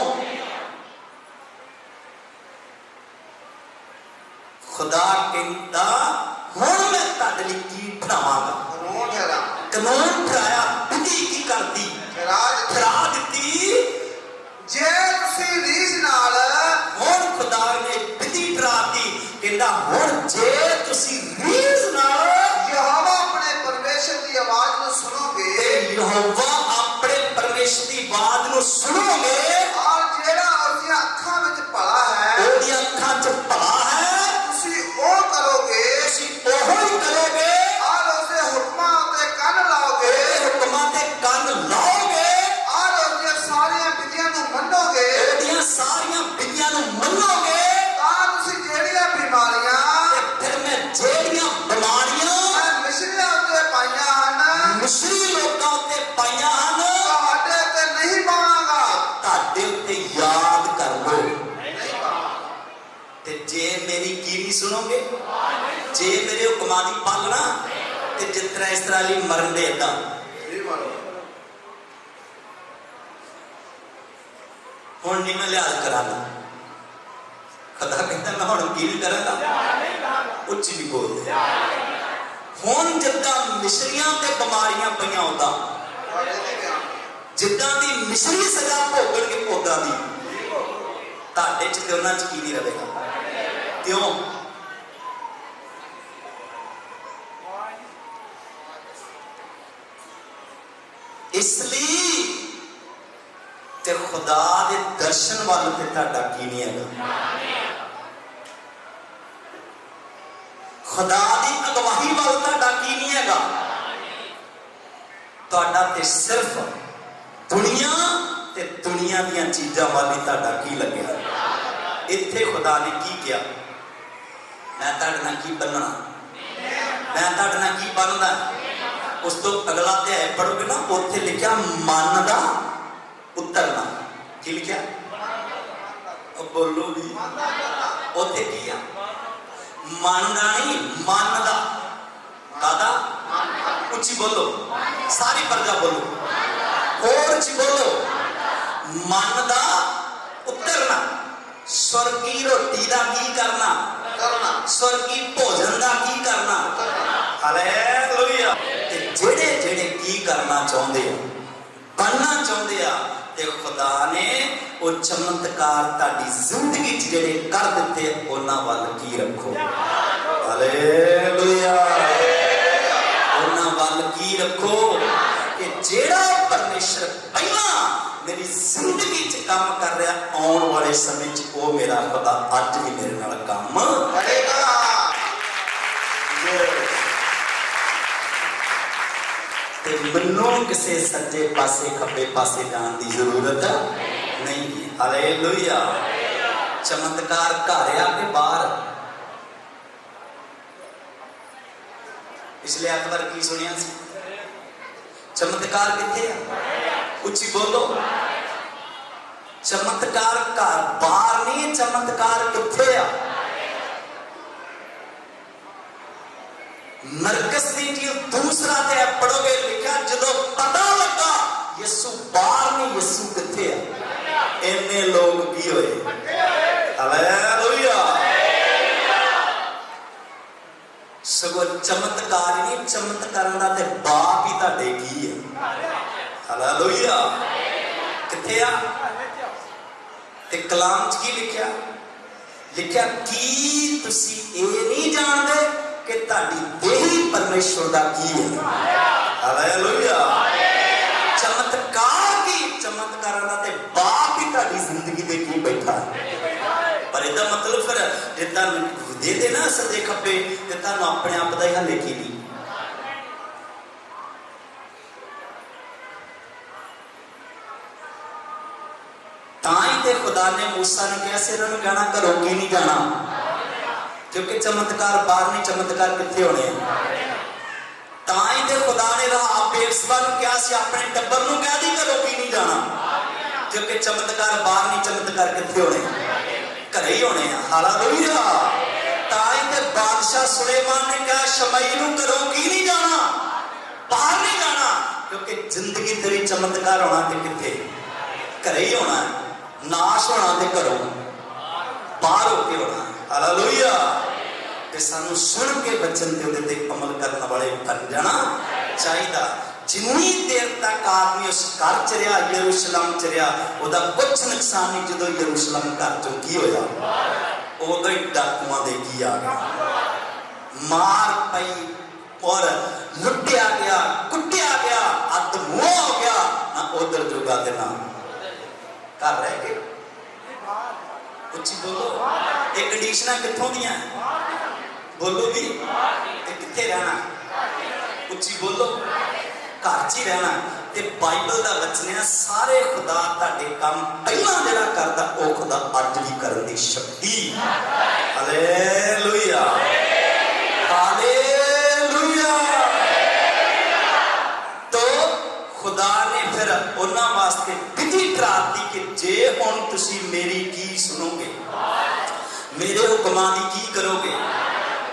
ਖੁਦਾ ਕਹਿੰਦਾ ਹੁਣ ਮੈਂ ਤੁਹਾਡੇ ਲਈ ਕੀ ਠਹਿਰਾਵਾਂਗਾ? ਕਾਨੂੰਨ ਠਹਿਰਾਇਆ। ਵਿਧੀ ਕੀ ਕਰਦੀ? ਠਹਿਰਾ ਦਿੱਤੀ। ਜੇ ਤੁਸੀਂ ਰੀਝ ਨਾਲ, ਹੁਣ ਖੁਦਾ ਨੇ ਵਿਧੀ ਠਹਿਰਾਤੀ। ਕਹਿੰਦਾ ਹੁਣ ਜੇ ਤੁਸੀਂ ਰੀਝ ਨਾਲ ਯਹੋਵਾ ਆਪਣੇ ਪਰਮੇਸ਼ਰ ਦੀ ਆਵਾਜ਼ ਨੂੰ ਸੁਣੋਗੇ, ਤੇ ਯਹੋਵਾ ਆਪਣੇ ਪਰਮੇਸ਼ਰ ਦੀ ਆਵਾਜ਼ ਨੂੰ ਸੁਣੋਗੇ, ਔਰ ਜਿਹੜਾ ਉਹਦੀਆਂ ਅੱਖਾਂ ਵਿੱਚ ਭਲਾ ਹੈ, ਉਹਦੀਆਂ ਅੱਖਾਂ 'ਚ ਭਲਾ ਹੈ, ਤੁਸੀਂ ਉਹ ਕਰੋਗੇ, ਤੁਸੀਂ ਉਹੋ ਹੀ ਕਰੋਗੇ, ਔਰ ਉਸਦੇ ਹੁਕਮਾਂ ਉੱਤੇ ਕੰਨ ਲਾਓਗੇ, ਹੁਕਮਾਂ ਤੇ ਕੰਨ ਲਾਓਗੇ, ਔਰ ਉਹਦੀਆਂ ਸਾਰੀਆਂ ਵਿਧੀਆਂ ਨੂੰ ਮੰਨੋਗੇ, ਉਹਦੀਆਂ ਸਾਰੀਆਂ ਵਿਧੀਆਂ ਨੂੰ ਮੰਨੋਗੇ, ਤਾਂ ਤੁਸੀਂ ਜਿਹੜੀਆਂ ਬਿਮਾਰੀਆਂ ਤੇ ਫਿਰ ਮੈਂ मेरी की नहीं सुनोगे, जे मेरे हुक्मां दी पालना ते जिस तरह इस तरह लिए मरन दे इदा। हुण नहीं मैं लिहाज करांगा, खुदा कहता मैं हुण की नहीं करांगा, उच्ची भी बोलदे। हुण जिद्दां मिसरियां ते बीमारियां पईयां उदा जिद्दां दी मिसरी सजा भोगणगे उदां दी तुहाडे च ते उन्हां च की नहीं रहेगा। क्यों? इसलिए ते खुदा दे दर्शन वाल ते तुहाडा की नहीं हैगा, खुदा दी अगवाही वाल तुहाडा की नहीं हैगा। तुहाडा ते सिर्फ दुनिया ते दुनिया दीयां चीज़ां वाल ही तुहाडा की लग्या। इत्थे खुदा ने की किया, मैं तुहाडे नाल की बनना, मैं तुहाडे नाल की बनदा। उस तो अगला अध्याय पढ़ोगे ना, उत्थे लिखा मन दा उतरना। की लिखा? बोलो भी उत्थे की आ? मन दा नहीं, मन दा। कादा? उच्ची बोलो, सारी प्रजा बोलो, और उच्ची बोलो। मन दा उतरना, स्वर्गी रोटी दा की करना, स्वर्गी भोजन दा की करना। हालेलुया। जेड़े जेड़े की करना चाहते हो, बनना चाहते आ, ते खुदा ने वो चमत्कार ताड़ी जिंदगी च जेड़े कर दिते उन्हां वाल की रखो। हालेलुया। उन्हां वाल की रखो कि जेड़ा परमेश्वर पहला मेरी जिंदगी च काम कर रहा आने वाले समय च वो मेरा खुदा अज भी मेरे नाल काम करेगा। ते मनो किसी सज्जे पासे खब्बे पासे जाने की जरूरत नहीं है। हालेलुया। चमत्कार घर आ के बाहर। पिछले एतवार की सुनिया सी? चमत्कार किथे आ? उच्ची बोलो। चमत्कार घर बाहर नहीं, चमत्कार किथे आ? नरकस दी दूसरा ते पढ़ोगे लिखा जदों पता लगा यीशु बाहर नहीं, यीशु किथे आ, इन्ने लोग की होए। हालेलुया। सगों चमत्कार नहीं, चमत्कारां दा ते बाप ही तुहाडे की है। हालेलुया। किथे आ? ते कलाम च की लिखा? लिखा की तुसी ये नहीं जानदे कि ताड़ी देही परमेश्वर दा की है। हालेलुया। चमत्कार की चमत्कारां दा ते बाप ही ताड़ी जिंदगी दे की बैठा है। पर इहदा मतलब फिर जे तुहानूं दे दे ना सज्जे खब्बे ते तुहानूं अपने आप दा ही हले की नहीं। ताई ते खुदा ने मूसा ने कहा से इन्हां नूं कहना घरों की नहीं जाना, क्योंकि चमत्कार बाहर नहीं, चमत्कार किथे होने। ताई ते खुदा ने राह बेवसबा नूं कहा सी अपने टब्बर नूं कह दी घरों की नहीं जाना, क्योंकि चमत्कार बाहर नहीं, चमत्कार किथे होने, घरे ही होने। हालेलुया। ताई ते बादशाह सुलेमान ने कहा शमई नूं घरों की नहीं जाना, बाहर नहीं जाना, क्योंकि जिंदगी तेरी चमत्कार होना ते किथे, घरे ही होना। नाश होना ते घरों बाहर होके होना। हालेलुया। ते सानू सुन के वचन दे उते अमल करने वाले बन जाना चाहिए। जिन्नी देर तक आदमी उस घर च रहा, यरूशलेम च रहा, ओदा कुछ नुकसान नहीं। जो यरूशलेम घर चों की होया, उदों ही डाकुआं दे की आ गया, मार पई और लुटिया गया, कुटिया गया, अद मुंह हो गया। ना उधर जोगा ते ना घर रह गए। उच्ची बोलो। ये कंडीशनां कित्थों दियां? बोलो भी। ते कित्थे रहना? उच्ची बोलो। घर च ही रहना। ते बाइबल दा वचन है सारे खुदा तुहाडे काम पहला जिहड़ा करदा ओ खुदा अज भी करन दी शक्ति। हालेलुया। हालेलुया। तो खुदा ने फिर उन्हां वास्ते विधि ठहरा दी कि जे हुण तुसीं मेरी की सुनोगे, मेरे हुक्मां दी की करोगे?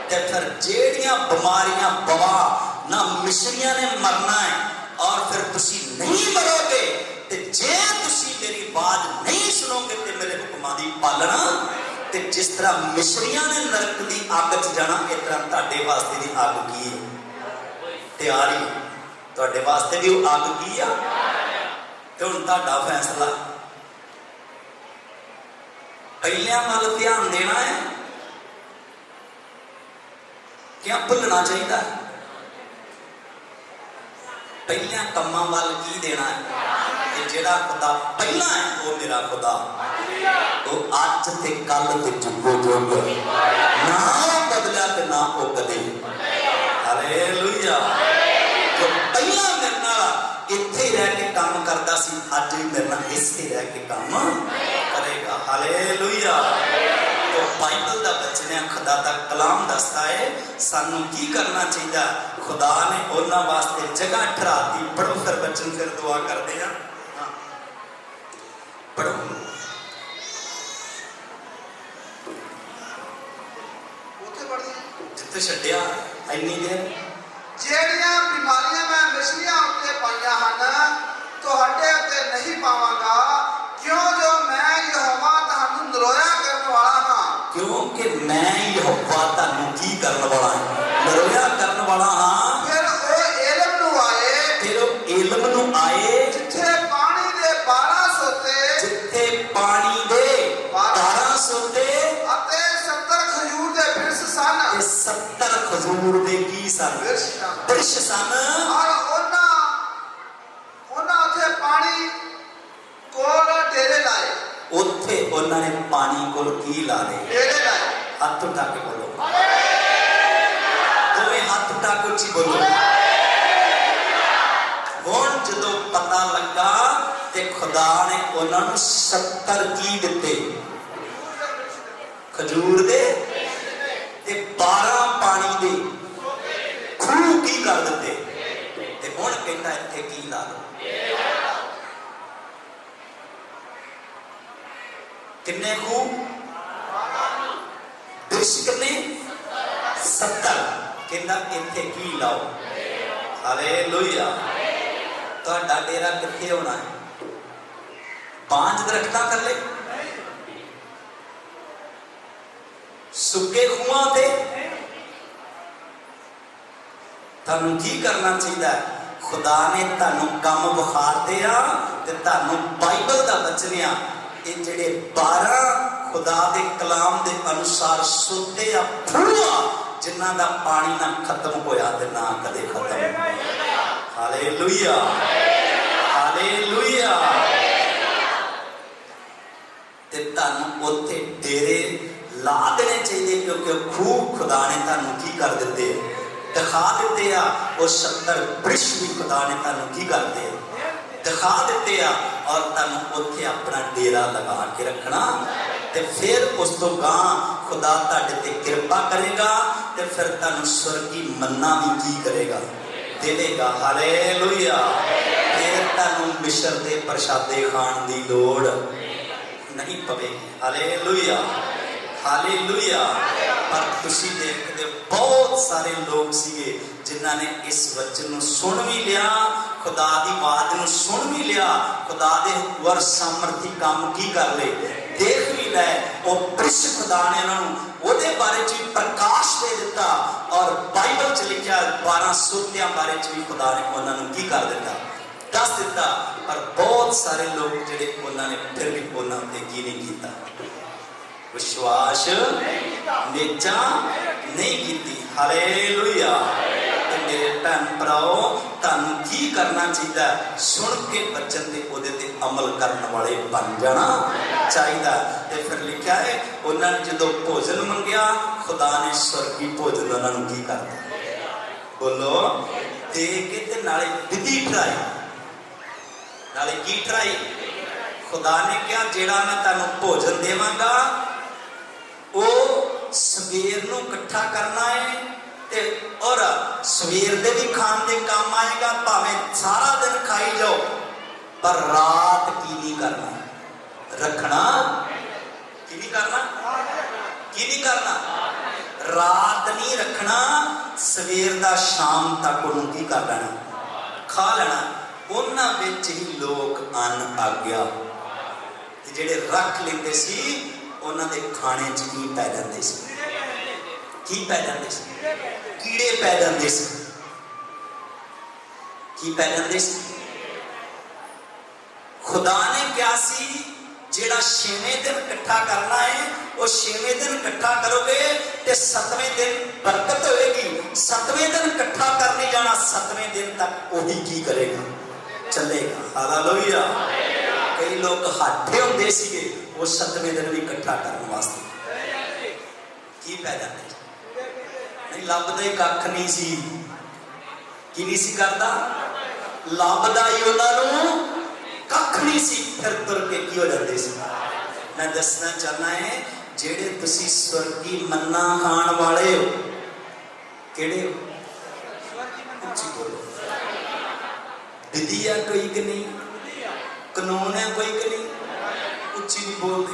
ते फिर जेड़ियां बीमारियां बवा ना मिसरियां ने मरना है और फिर तुसी नहीं मरोगे ते जे तुसी मेरी आवाज नहीं सुनोगे ते मेरे हुक्मां दी पालना ते जिस तरह मिसरियां ने नरक दी अग च जाना इस तरह तुहाडे वास्ते दी अग की है तैयारी तुहाडे वास्ते भी वो अग की आ ते हुण तुहाडा फैसला पहलियां वाल ध्यान देना है क्या भुलना चाहिए? पहलियां कम्मां वाल की देना है कि जेड़ा खुदा पहला है वो मेरा खुदा वो अज ते कल ते जुगो जुग ना बदला ते ना वो कदे हालेलुया जो पहला मेरे नाल इत्थे ही रह के काम करता सी अज भी मेरे नाल इसे रह के काम करेगा हालेलुया तो बाइबल का बचन है खुदा का कलाम दसता है सानू की करना चाहिए खुदा ने उन्होंने वास्ते जगह ठहराती पढ़ो फिर बचन फिर दुआ करते हैं पढ़ो जिथे छड्डिया इन्नी देर ਜਿਹੜੀਆਂ ਬਿਮਾਰੀਆਂ ਮੈਂ ਮਿਸਰੀਆਂ ਉੱਤੇ ਪਾਈਆਂ ਹਨ ਤੁਹਾਡੇ ਉੱਤੇ ਨਹੀਂ ਪਾਵਾਂਗਾ ਕਿਉਂ ਜੋ ਮੈਂ ਯਹੋਵਾ ਤੁਹਾਨੂੰ ਨਰੋਇਆ ਕਰਨ ਵਾਲਾ ਹਾਂ क्योंकि मैं यहोवा तानू की करने वाला है नरोया करने वाला हाँ ਫਿਰ ਉਹ ਇਲਮ ਨੂੰ ਆਏ फिर इल्म नू आए ਜਿੱਥੇ ਪਾਣੀ ਦੇ 12 ਸੋਤੇ जिथे पानी दे 12 सोते ਅਤੇ 70 ਖਜੂਰ ਦੇ ਬਿਰਸ ਸਨ 70 खजूर दे की सन वृक्ष सन ਔਰ ਉਹਨਾਂ ਉੱਥੇ ਪਾਣੀ ਕੋਲ ਡੇਰੇ ਲਾਏ उत्थे उन्होंने पानी को की ला ले ਡੇਰੇ ਲਾਏ हाथ उठा के बोलो तुम्हें हाथ उठा के उच्ची बोलो हुण जदों पता लगा ते खुदा ने उन्होंने 70 की दिते खजूर दे ते 12 पानी दे खूह की कर दिते ते हुण कहंदा इत्थे की ला लो किन्ने खूह वृक्ष किन्ने 70 कहंदा इत्थे की लाओ हालेलुया तुहाडा डेरा कित्थे होना है बांझ दरख्तां थल्ले सुके खूहां ते तुहानू की करना चाहिए खुदा ने तुहानू काम विखाते आ ते तुहानू बाइबल दा वचन आ ये जेड़े 12 खुदा दे कलाम दे अनुसार सोते आ फूआ जिन्हां दा पानी ना खत्म होया ते ना कदे खत्म हालेलुया हालेलुया ते तुहानू उत्थे डेरे ला देने चाहिए क्योंकि खूह खुदा ने तुहानू की कर दिते दिखा दिते आ और 70 वृक्ष भी खुदा ने तुहानू की करते दिखा दिते आ और तुहानू उत्थे अपना डेरा लगा के रखना ते फिर उस तो गां खुदा तुहाडे ते कृपा करेगा ते फिर तुहानू स्वर्गी मन्ना भी की करेगा देवेगा हालेलुया फिर तुहानू मिस्र दे प्रशादे खाण दी लोड़ नहीं पवेगी हालेलुया हालेलुया पर तुसी देखते बहुत सारे लोग सीगे जिन्हां ने इस वचन नूं सुन भी लिया खुदा दी आवाज़ नूं सुन भी लिया खुदा दे वर सामर्थी काम की कर ले देख भी लै वो वृक्ष खुदा ने उन्होंने ओदे बारे च भी प्रकाश दे दिता और बाइबल च लिखा 12 सोतियां बारे च भी खुदा ने उन्होंने की कर दिता दस दिता पर बहुत सारे लोग जिहड़े उन्होंने फिर भी उन्होंने उत्ते की नहीं किया विश्वास नेचा नहीं की हालेलुया मेरे भैन भराओ तुहानू की करना चाहिए सुन के बचन ते ओदे ते अमल करने वाले बन जाना चाहिए ते फिर लिखा है उन्होंने जो भोजन मंगया खुदा ने स्वर्गी भोजन उन्होंने की करता बोलो दे के ते नाले विधि ठहराई नाले की ठहराई खुदा ने कहा जेड़ा मैं तुहानू भोजन देवांगा वो सवेर नूं इकट्ठा करना है ते और सवेर दे भी खान दे काम आएगा भावें सारा दिन खाई जाओ पर रात की नहीं करना रखना की नहीं करना की नहीं करना, रात नहीं रखना, सवेर दा शाम तक उन्होंने की कर लेना, खा लेना। उन्हां विच ही लोग अन्न आ गया, जेड़े रख लेंदे सी उन्हां दे खाने च की पै जांदे सी, की पै जांदे सी, कीड़े पै जांदे सी, की पै जांदे सी। खुदा ने क्या सी, जेड़ा 6वें दिन इकट्ठा करना है, वो 6वें दिन इकट्ठा करोगे तो 7वें दिन बरकत होएगी। 7वें दिन इकट्ठा कर नहीं जाना, 7वें दिन तक वही की करेगा, चलेगा। हालेलुया। कई लोग हाठे होंदे सीगे, वो 7वें दिन भी इकट्ठा करने वास्ते की पै जाते नहीं, लभदा ही कख नहीं सी, की नहीं सी करदा, लभदा ही उन्होंने कख नहीं सी, फिर तुर के की हो जाते सी। मैं दसना चाहना है, जेड़े तुसी स्वर्गी मन्ना खाण वाले हो, केड़े हो? उच्ची बोलो। विधि है कोई कि नहीं, कानून है कोई कि नहीं, उच्ची नहीं बोलते,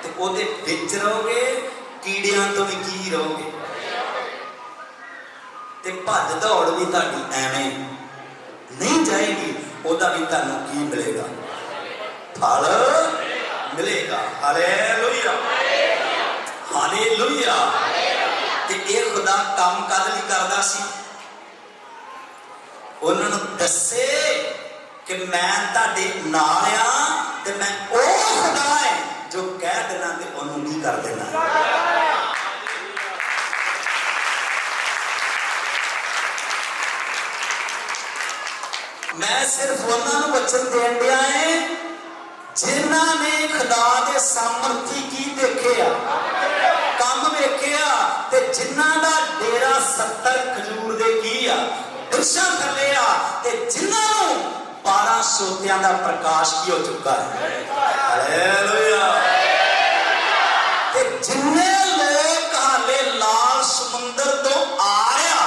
तो ओदे विच रहोगे, कीड़ियां तो भी की रहोगे, ते भज दौड़ भी तुहाडी एवें नहीं जाएगी, ओदा भी तुहानू की मिलेगा, फल मिलेगा। Hallelujah, hallelujah. ते ये खुदा काम कद लई करदा सी, उन्हां नू दस्से कि मैं तुहाडे नाल आ, ते मैं ओ खुदा है जो कह देना ते ओनू की कर देना। मैं सिर्फ उन्होंने वचन देन दिया है जिन्हां ने खुदा दे सामर्थी की देखिया, काम वेखिया, ते जिन्हां दा डेरा 70 खजूर दे की आ, वृक्षां थल्ले आ, ते जिन्हां नूं 12 सोतियां दा प्रकाश की हो चुका है। हालेलुया। ते जिन्ने लोग हाले लाल समुंदर तो आया,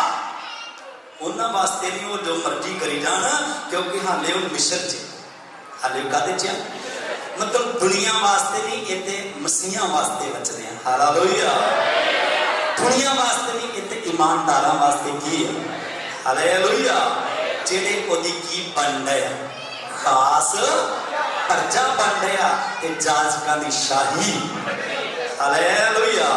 उन्हां वास्ते नहीं वो जो मर्जी करी जान, क्योंकि हाले वो मिस्र च, हाले कादे च, मतलब दुनिया वास्ते नहीं, इत्थे मसीहां वास्ते बचदे हैं। हालेलुया। दुनिया वास्ते नहीं, इत्थे ईमानदारां वास्ते की है। हालेलुया। जेड़े ओदी की बन रहे, खास प्रजा बन रहा, ते जाजकां दी शाही। हालेलुया।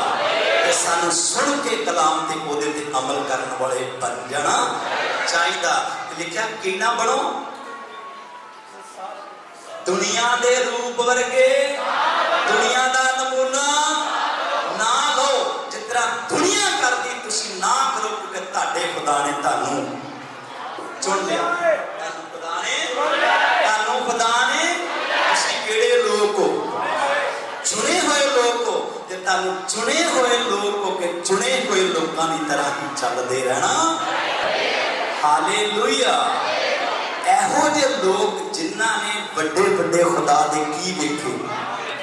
सानू सुन के कलाम ते ओदे ते अमल करने वाले बन जाना चाहिए। लिखा किना बनो, दुनिया दे रूप वर्गे, दुनिया दा नमूना ना लो, जिस तरह दुनिया करती तुसी ना करो, क्योंकि तुहाडे खुदा ने तुहानू चुन लिया। तुहानू खुदा ने, तुहानू खुदा ने, तुसी किहड़े लोग हो, चुने हुए लोग हो, ते तुहानू चुने हुए लोग हो के चुने हुए लोगों की तरह ही चलते रहना। हालेलुया। एहो जे लोग जिन्हां ने बड़े बड़े खुदा दे की वेखे,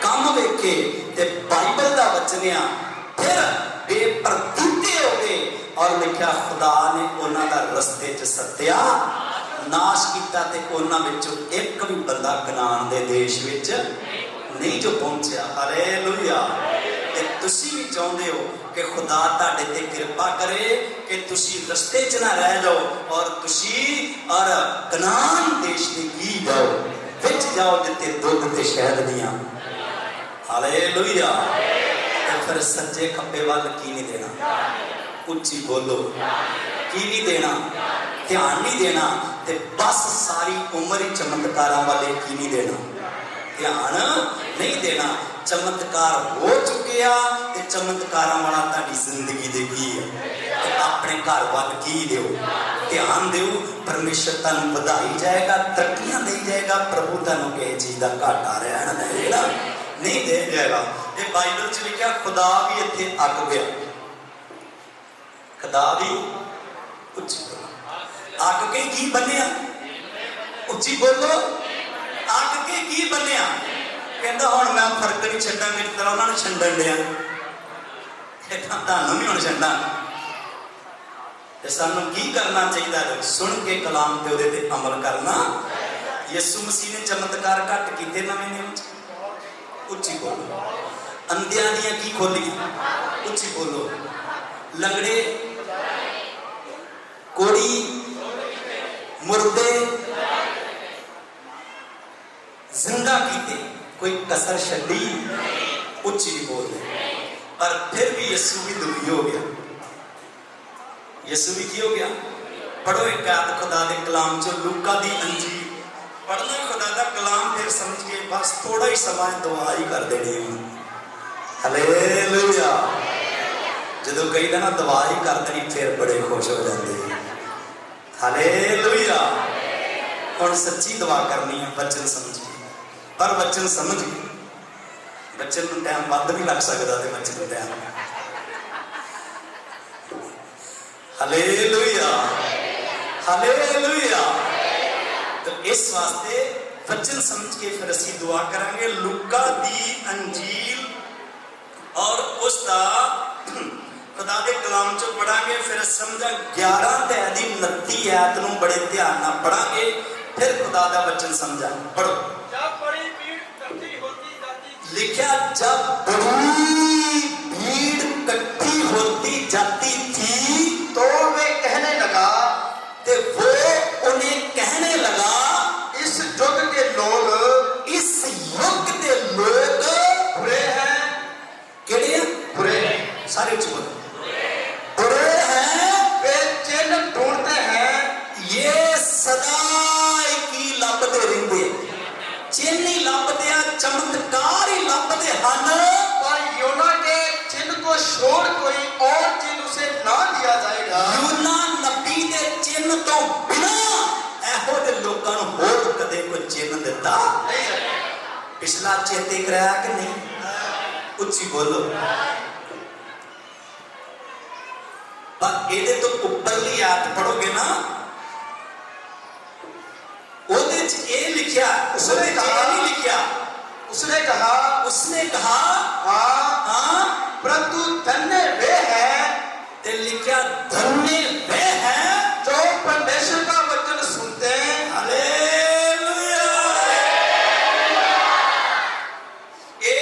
काम वेखे, ते बाइबल दा वचनिया, फिर बेपरतीते हो गए, और लिखा खुदा ने उन्हां दा रस्ते च सत्या नाश किया, ते उन्हां विचों एक भी बंदा कनान दे देश विच नहीं जो पहुंचा। हालेलुया। ते तुसी भी चाहते हो कि खुदा तुहाडे ते कृपा करे कि तुसी रस्ते च ना रह जाओ, और तुसी और कनान देश दे की जाओ, विच जाओ जिथे दुध ते शहद दियां। हालेलुया। ते फिर सज्जे खब्बे वाल की नहीं देना, उच्ची बोलो, की नहीं देना, ध्यान नहीं देना, ते बस सारी उम्र ही चमत्कारां वाले की नहीं देना, ध्यान नहीं देना। चमत्कार हो चुके आ, ते चमत्कारां वाला तुहाडी जिंदगी दे की है, ते अपने घर वाल की दिओ, ध्यान दिओ। परमेश्वर तुहानू बधाई जाएगा, तरक्कियां दे जाएगा, प्रभु तुहानू किसी चीज का घाटा रहन देगा नहीं दे जाएगा। ये बाइबल च लिखा, खुदा भी इत्थे अग गया, खुदा भी उच्ची बोलो, अग के की बनिया, उच्ची बोलो, अग के की बनिया। कहता हुण मैं फर्क नहीं छड्डां, जिस तरह उन्होंने छंडन दिया, तुहानू भी हुण छड्डां। सानू की करना चाहिए, सुन के कलाम ते उहदे ते अमल करना। यीशु मसीह ने चमत्कार घट कीते नवें नियम च, उच्ची बोलो, अंधियां दियां की खोलियां, उच्ची बोलो। लंगड़े, कोड़ी, मुर्दे जिंदा कीते, कोई कसर छड्डी, उच्ची नहीं बोलते। पर फिर भी यीशु भी दुखी हो गया। यीशु भी की हो गया? पढ़ो एक आयत खुदा दे कलाम चो, लूका दी अंजील पढ़ना खुदा दा कलाम, फिर समझ के बस थोड़ा ही समय दुआ ही कर देनी। हालेलुया। जदों कई दिन दुआ ही कर देनी फिर बड़े खुश हो जाते। हालेलुया। हुण सच्ची दुआ करनी है वचन समझ के, पर वचन समझ के। बच्चे को टाइम वध भी लग सकता है, बच्चे को टाइम। Hallelujah, hallelujah. तो इस वास्ते वचन समझ के फिर असीं दुआ करांगे। लूका दी अंजील और उसका खुदा दे कलाम चो पढ़ांगे, फिर समझा 11 ते 29 आयत नूं बड़े ध्यान नाल पढ़ांगे, फिर खुदा दा वचन समझा। पढ़ो। लिखा जब बड़ी भीड़ इकट्ठी होती जाती थी तो वे कहने लगा, ते वो उन्हें कहने लगा, इस युग के लोग, इस युग के लोग बुरे हैं। केड़े हैं? बुरे हैं। सारे उच्च बोलो, बुरे हैं। वे चिन्ह ढूंढते हैं, ये सदा की लभदे रहिंदे, चिन्ह ही लभदे आ, चमत्कार ही लभदे हन, पर योना के चिन्ह को छोड़ कोई और चिन्ह उसे ना दिया जाएगा। यूना नबी दे चिन्ह तो बिना एहो दे लोकां नूं होर कदे कोई चिन्ह दिता नहीं सकता। पिछला चेते कराया कि नहीं? उच्ची बोलो। पर एदे तो उपरली आयत पढ़ोगे ना, ओदे च ए लिखिया, उसने कहा नहीं लिखिया, उसने कहा, उसने कहा हाँ हाँ, परंतु धन्य वे हैं, ते लिखिया धन्य वे हैं जो परमेश्वर का वचन सुनते हैं। हालेलुया। ए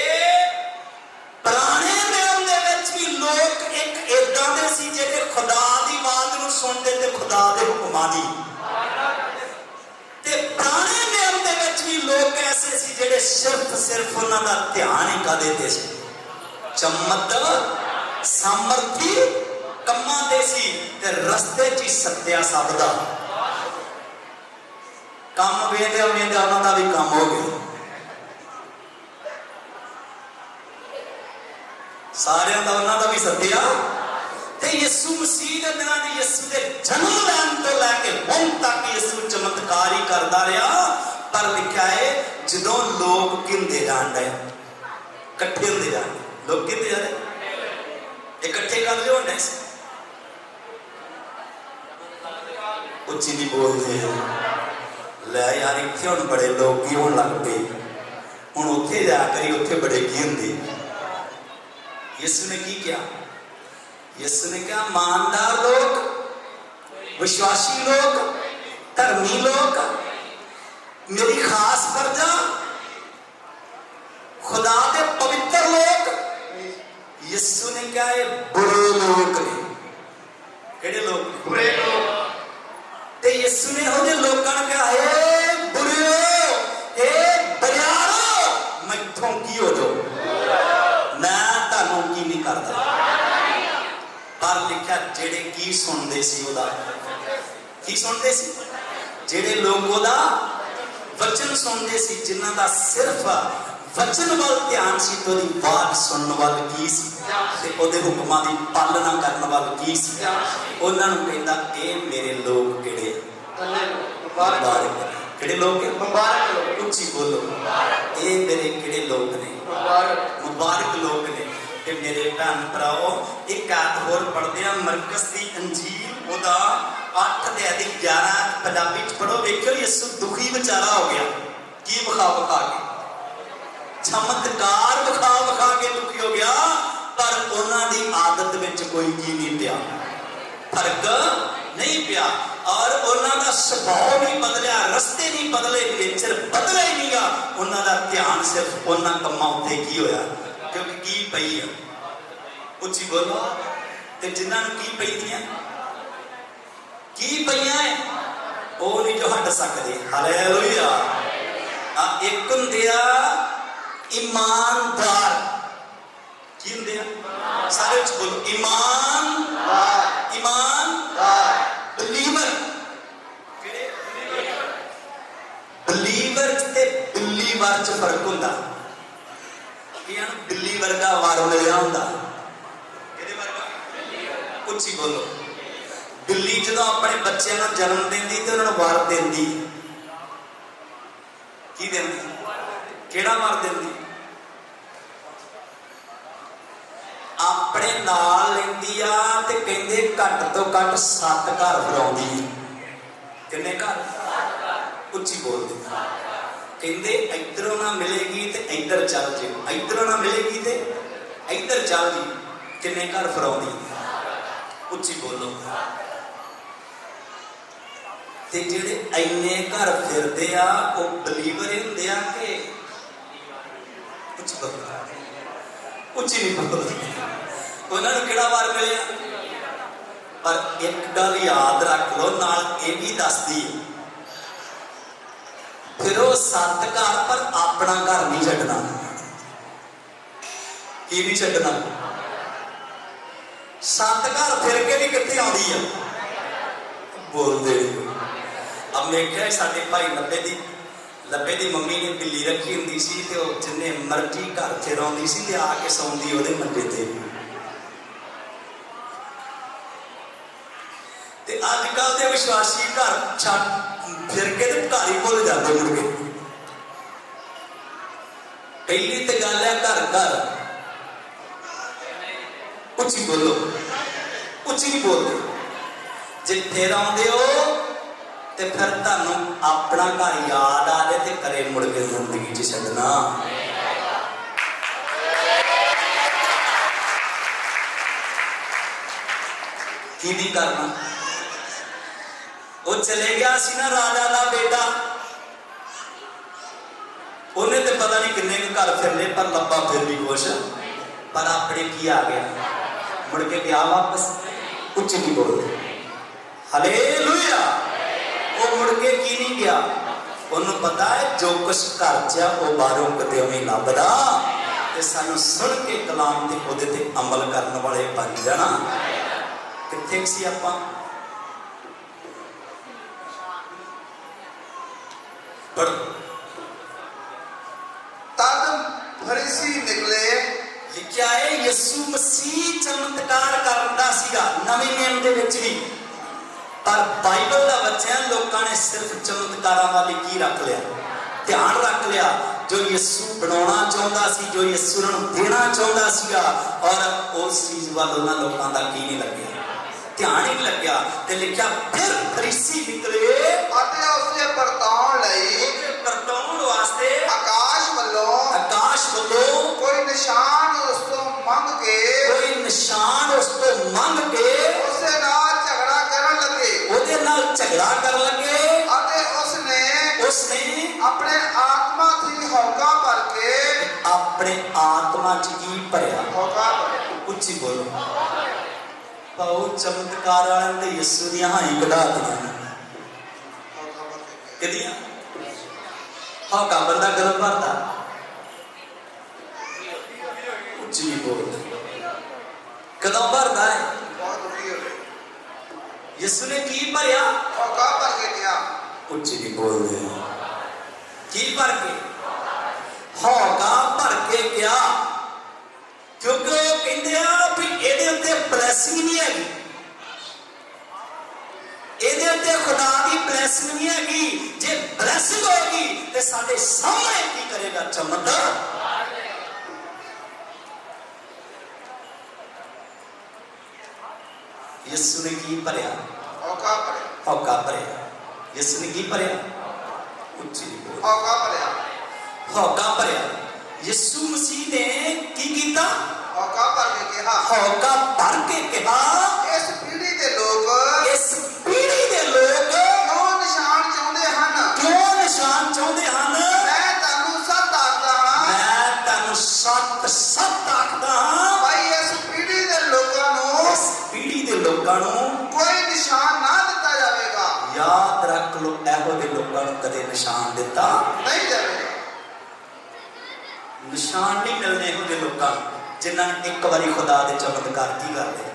पुराने नियम दे विच भी लोग एक इदां दे सी जेडे खुदा दी आवाज नूं सुनदे ते खुदा दे हुक्मां दी, ते पुराने नियम दे विच भी लोग ऐसे सी जेडे सिर्फ उन्हां दा ध्यान ही कादे ते सी, चमत सामर्थी कम्मां दे सी, ते रस्ते च ही सत्या सब दा काम वेंदे उन्हां दा भी काम हो गया। सारियां दा उन्हां दा भी सत्या। ते यीशु मसीह दे दिनां दी, यीशु दे जन्म लैण तो लैके हुण तक यीशु चमत्कार ही करदा रहा। पर लिखा है जदों लोग किंदे जांदे, इकट्ठे होंदे जांदे, लोग किंदे जांदे, इकट्ठे कर लियो होंदे, उच्ची नहीं बोलते। लै यार इत्थे हुण बड़े लोग की होण लग पे, हुण उत्थे जा करी उत्थे बड़े की हुंदे। यीशु ने की किया? यीशु ने कहा ईमानदार लोग, विश्वासी लोग, धर्मी लोग, मेरी खास प्रजा, खुदा के पवित्र लोग। यीशु ने कहा ये बुरे लोग ने। केड़े लोग? बुरे लोग। ते यीशु ने उहदे लोकां नूं कहा हे बुरेओ, हे बरियारो, मैथों की हो जाओ, मैं तुहानूं की नहीं करदा। पर लिखा जेड़े की सुनते सी, ओदा की सुनते सी, जेड़े लोग ओदा वचन सुनते सी, जिन्हां दा सिर्फ वचन वाल ध्यान सी, तो ओदी बात सुनने वाल की सी, ते ओदे हुक्मां दी पालना करने वाल की सी, उन्हां नूं कहंदा ए मेरे लोग केड़े मुबारक। केड़े लोग? मुबारक लोग। उच्ची बोलो, ए मेरे केड़े लोग ने? मुबारक लोग ने। कि मेरे भैन भराओ, एक आयत होर पढ़दे आ, मरकस दी अंजील ओदा 8:11 पंजाबी च पढ़ो। देखो यीशु दुखी बेचारा हो गया, की विखा के, चमत्कार विखा के दुखी हो गया, पर उन्हां दी आदत विच कोई की नहीं पिया, फर्क नहीं पिया, और उन्हां दा सुभाव नहीं बदलिया, रस्ते नहीं बदले, नेचर बदला ही नहीं गा, उन्हां दा ध्यान सिर्फ उन्हां कम्मां उत्ते की होया, क्योंकि की पई है, उच्ची बोलो। ते जिन्हां नूं की पईदियां की पईयां है वो नहीं जो हट सकते। हालेलुया। एक हुंदे आ ईमानदार, की हुंदे आ सारे च बोलो ईमानदार, ईमानदार, बिलीवर। बिलीवर ते बिलीवर च फर्क हुंदा। कियां बिल्ली वर्गा वार मिलिया हुंदा, किहदे वर्गा? उच्ची बोलो। बिल्ली जो अपने बच्चों को जन्म देंदी तो उन्होंने वार देंदी, की देंदी? केड़ा वार देंदी? अपने नाल लैंदी आ ते कहंदे घट तो घट 7 घर फराउंदी। किन्ने घर? उच्ची बोल दे। कहंदे इधरों ना मिलेगी ते इधर चल जी, इधरों ना मिलेगी ते इधर चल जी। किन्ने घर फराउंदी? उच्ची बोलो। ते जिहड़े इन्ने घर फिरदे आ वो बिलीवर हुंदे आ कि उच्ची बोलो, उच्ची नहीं बोलो। उन्हां नूं किहड़ा वार मिलिया? पर एक गल याद रख लो, नाल ये भी दसदी फिर वो 7 घर पर अपना घर नहीं छड्डना। की नहीं छड्डना? 7 घर फिर के भी कित्थे आउंदी है? बोलदे नहीं। अब मैं क्या साडे भाई लब्बे दी मम्मी ने बिल्ली रखी हुंदी सी ते ओह जिन्ने मर्जी घर फिर आउंदी सी ते आके सौंदी ओहदे मंजे ते। ते अजकल दे विश्वासी घर छड्ड फिर के ते घर ही भुल जाते मुड़ के। पहली तो गल है घर घर, उच्ची बोलो, उच्ची नहीं बोलते। जे फिर आउंदे हो ते फिर तुहानूं अपना घर याद आ जाए ते करे मुड़ के जिंदगी च छड्डना। की नहीं करना? वो चले गया सी ना राजा का बेटा, उन्हें तो पता नहीं किन्ने घर फिरने पर लब्बा फिर भी खुश, पर अपने की आ गया मुड़ के गया वापस। कुछ नहीं बोलते। हालेलुया। वो मुड़ के की नहीं गया, उन्होंने पता है जो कुछ घर च वो बाहरों कदे नहीं लभदा। ते सानू सुन के कलाम ते ओहदे ते अमल करने वाले बन जाना। कित्थे सी आपां? पढ़। तद फरीसी निकले, लिखिया है यीशु मसीह चमत्कार करदा सीगा नवे नियम दे विच भी, पर बाइबल का बच्चा लोगों ने सिर्फ चमत्कारां वाली की रख लिया, ध्यान रख लिया। जो यीशु बनाना चाहता सी, जो यीशु उन्होंने देना चाहता सीगा, और उस चीज वाल उन्होंने लोगों का की नहीं लग्या, ध्यान ही नहीं लग्या। ते लिखिया फिर फरीसी निकले अते उसने परताउण लई, परताउण वास्ते आकाश वल्लों कोई निशान उस तो मंग के, कोई निशान उस तो मंग के उससे नाल झगड़ा करन लगे, ओदे नाल झगड़ा कर लगे। अते उसने अपने आत्मा थी हौका भर के, अपने आत्मा च की भरिया? हौका भर। उच्ची बोलो। पाओ चमत्कार वाले ते यीशु दी हाई कढा दियां किदियां? हौका बंदा गलत भरदा, उच्ची बोल। कदों भरदा है? बहुत दुखी हो यीशु ने की भरिया? हौका भर के गया। उच्ची नहीं बोल दे। की भर के? हौका भर के गया, क्योंकि वो कहते हैं भी ਇਹਦੇ ਉੱਤੇ ਬਲੈਸਿੰਗ नहीं हैगी, ਇਹਦੇ ਉੱਤੇ खुदा की ब्लैसिंग नहीं हैगी। जे ब्लैसिंग होगी तो साडे सामने की करेगा? चमत्कार। यीशु ने की भरिया? हौका भरिया। हौका भरिया। यीशु ने की भरिया? उच्ची नहीं बोल। हौका भरिया। हौका भरिया। यीशु मसीह ने की कीता? हौका भर के कहा, हौका भर के कहा, इस पीढ़ी के लोग क्यों निशान चाहते हैं? क्यों निशान चाहते हैं? मैं तुहानू सच दसदा हां, मैं तुहानू सत लोगों को कदे निशान दिता नहीं जाएगा। निशान नहीं मिलने ਇਹੋ ਜਿਹੇ ਲੋਕਾਂ जिन्होंने एक बारी खुदा के चमत्कार की कर लिया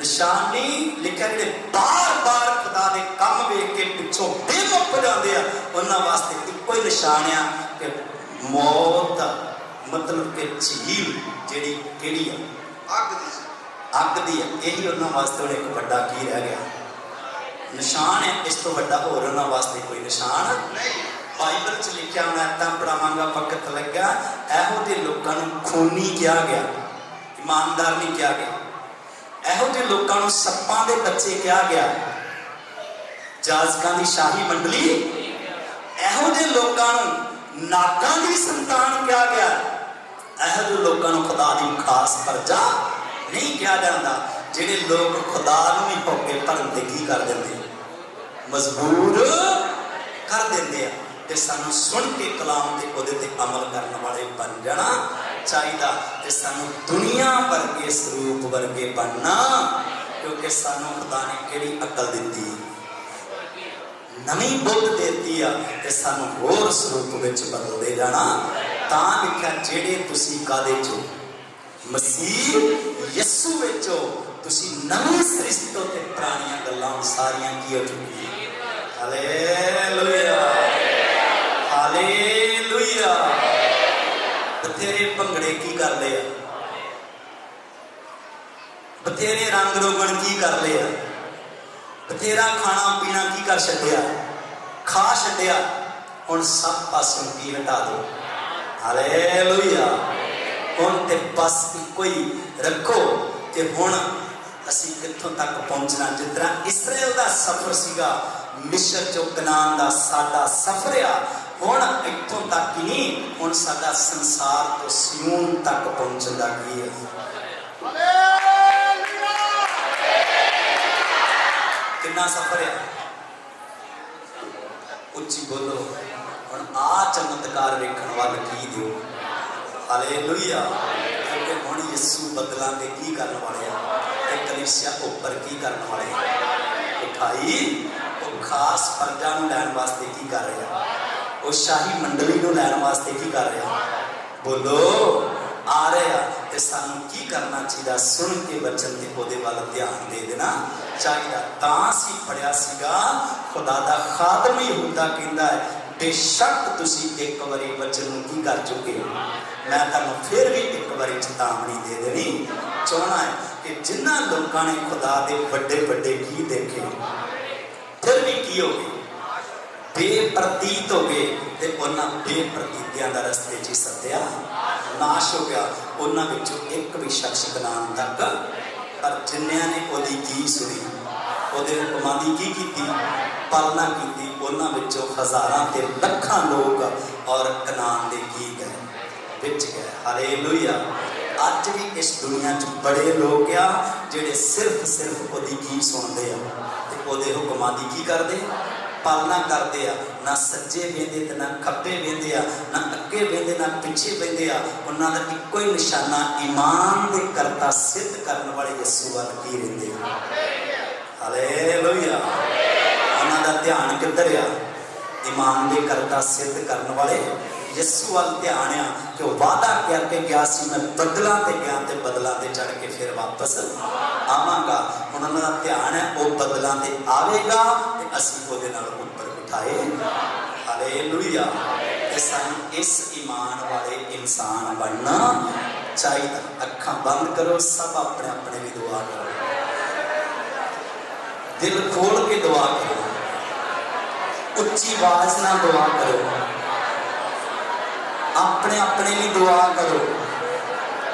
निशान नहीं लिखा कि बार बार खुदा के काम वेख के पिछों बेमुख जाते हैं उन्होंने वास्ते एको ही निशान आ कि मौत मतलब कि झील जी केड़ी है अग दी है यही उन्होंने वास्ते हुण एक बड़ा की रह गया निशान है इस तो बड़ा होर उन्होंने वास्ते कोई निशान नहीं बाइबल च लिखा मैं इतना पढ़ावांगा वक्त लगा ਇਹੋ ਜਿਹੇ लोगों को खूनी कहा गया ईमानदार नहीं कहा गया ਇਹੋ ਜਿਹੇ लोगों को सप्पां दे बच्चे कहा गया जाजकां दी शाही मंडली ਇਹੋ ਜਿਹੇ लोगों को नागां दी संतान कहा गया ਇਹੋ ਜਿਹੇ लोगों को खुदा दी खास प्रजा नहीं कहा जाता ਜਿਹੜੇ लोग खुदा नूं ही होके भरन ते की कर देंगे मजबूर कर देंगे ते सानू सुन के कलाम ते ओदे ते अमल करने वाले बन जाना चाहिए ते सानू दुनिया वर्गे स्वरूप वर्गे बनना क्योंकि सानू खुदा ने केड़ी अकल दी नवी बुद्ध देती है ते सानू होर स्वरूप विच बदलदे जाना तां लिखिया जेड़े तुसी कादे चो मसीह यीशु विच हो तुसी नवी सृष्टि ते पुरानियां गल्लां सारियां की हो चुकी हालेलुया हालेलुया बथेरे भंगड़े की कर ले बथेरे रंग रोगन की कर ले बथेरा खाना पीना की कर छड्डिया खा छड्डिया हुण सब पासों की हटा दो हालेलुया हुण ते बस इको ही रखो कि हुण असीं कित्थों तक पहुंचना जिस तरह इसराइल का सफर सीगा मिस्र चो कनान दा साडा सफर आ हुण इत्थों तक ही नहीं हुण साडा संसार तो सियोन तक पहुंचण दा की है कितना सफर है उच्ची बोलो हुण आ चमत्कार वेखण वाल की दिओ हालेलुया क्योंकि हुण यीशु बदलां ते की करन वाले आ ते कलीसिया उपर की करन वाले उठाई वो खास प्रजा नूं लैण वास्ते की कर रहा वो शाही मंडली नूं लैण वास्ते की कर रहा बोलो आ रहा ते सानू की करना चाहिए सुन के वचन ते ओदे वाल ध्यान दे देना चाहिए तां सी पढ़िया सीगा खुदा दा खादम यहूदा कहंदा है बेशक तुसी एक बारी वचन नूं की कर चुके हो मैं तुहानूं फिर भी एक बारी चेतावनी दे देनी चाहना है कि जिन्हां लोकां ने खुदा दे वड्डे वड्डे की देखे फिर भी की हो गए बेप्रतीत हो गए ते उन्हां बेप्रतीतियां दा रस्ते च सत्या नाश हो गया उन्हां विचों एक भी शख्स कनान तक पर जिन्नियां ने ओदी की सुनी ओदे हुक्मां दी की कीती पालना कीती उन्हां विचों हज़ारां ते लखां लोग और कनान दे की गए विच गए हालेलुया अज भी इस दुनिया च बड़े लोग आ जिहड़े सिर्फ ओदी की सुनते आ ते ओदे हुक्मां दी की करदे पालना करते आ ना सज्जे वेंदे ते ना खब्बे वेंदे आ ना अगे वेंदे ना पिछे वेंदे आ उन्हां दा इक्को ही निशाना ईमान दे करता सिद्ध करने वाले यीशु वाल की रहिंदे हालेलुया उन्हां दा ध्यान किधर आ ईमान दे करता सिद्ध करने वाले यीशु वाल ध्यान आ कि वह वादा करके गया सी मैं बदलां ते गया ते बदलां ते चढ़ के फिर वापस आवांगा हुण उन्हां दा ध्यान है वो बदलां ते आवेगा ते असीं ओहदे नाल ऊपर बिठाए हालेलुया ते सानूं इस ईमान वाले इंसान बनना चाहिए अखां बंद करो सब अपने अपने भी दुआ करो दिल खोल के दुआ करो उच्ची आवाज ना दुआ करो अपने अपने लिए दुआ करो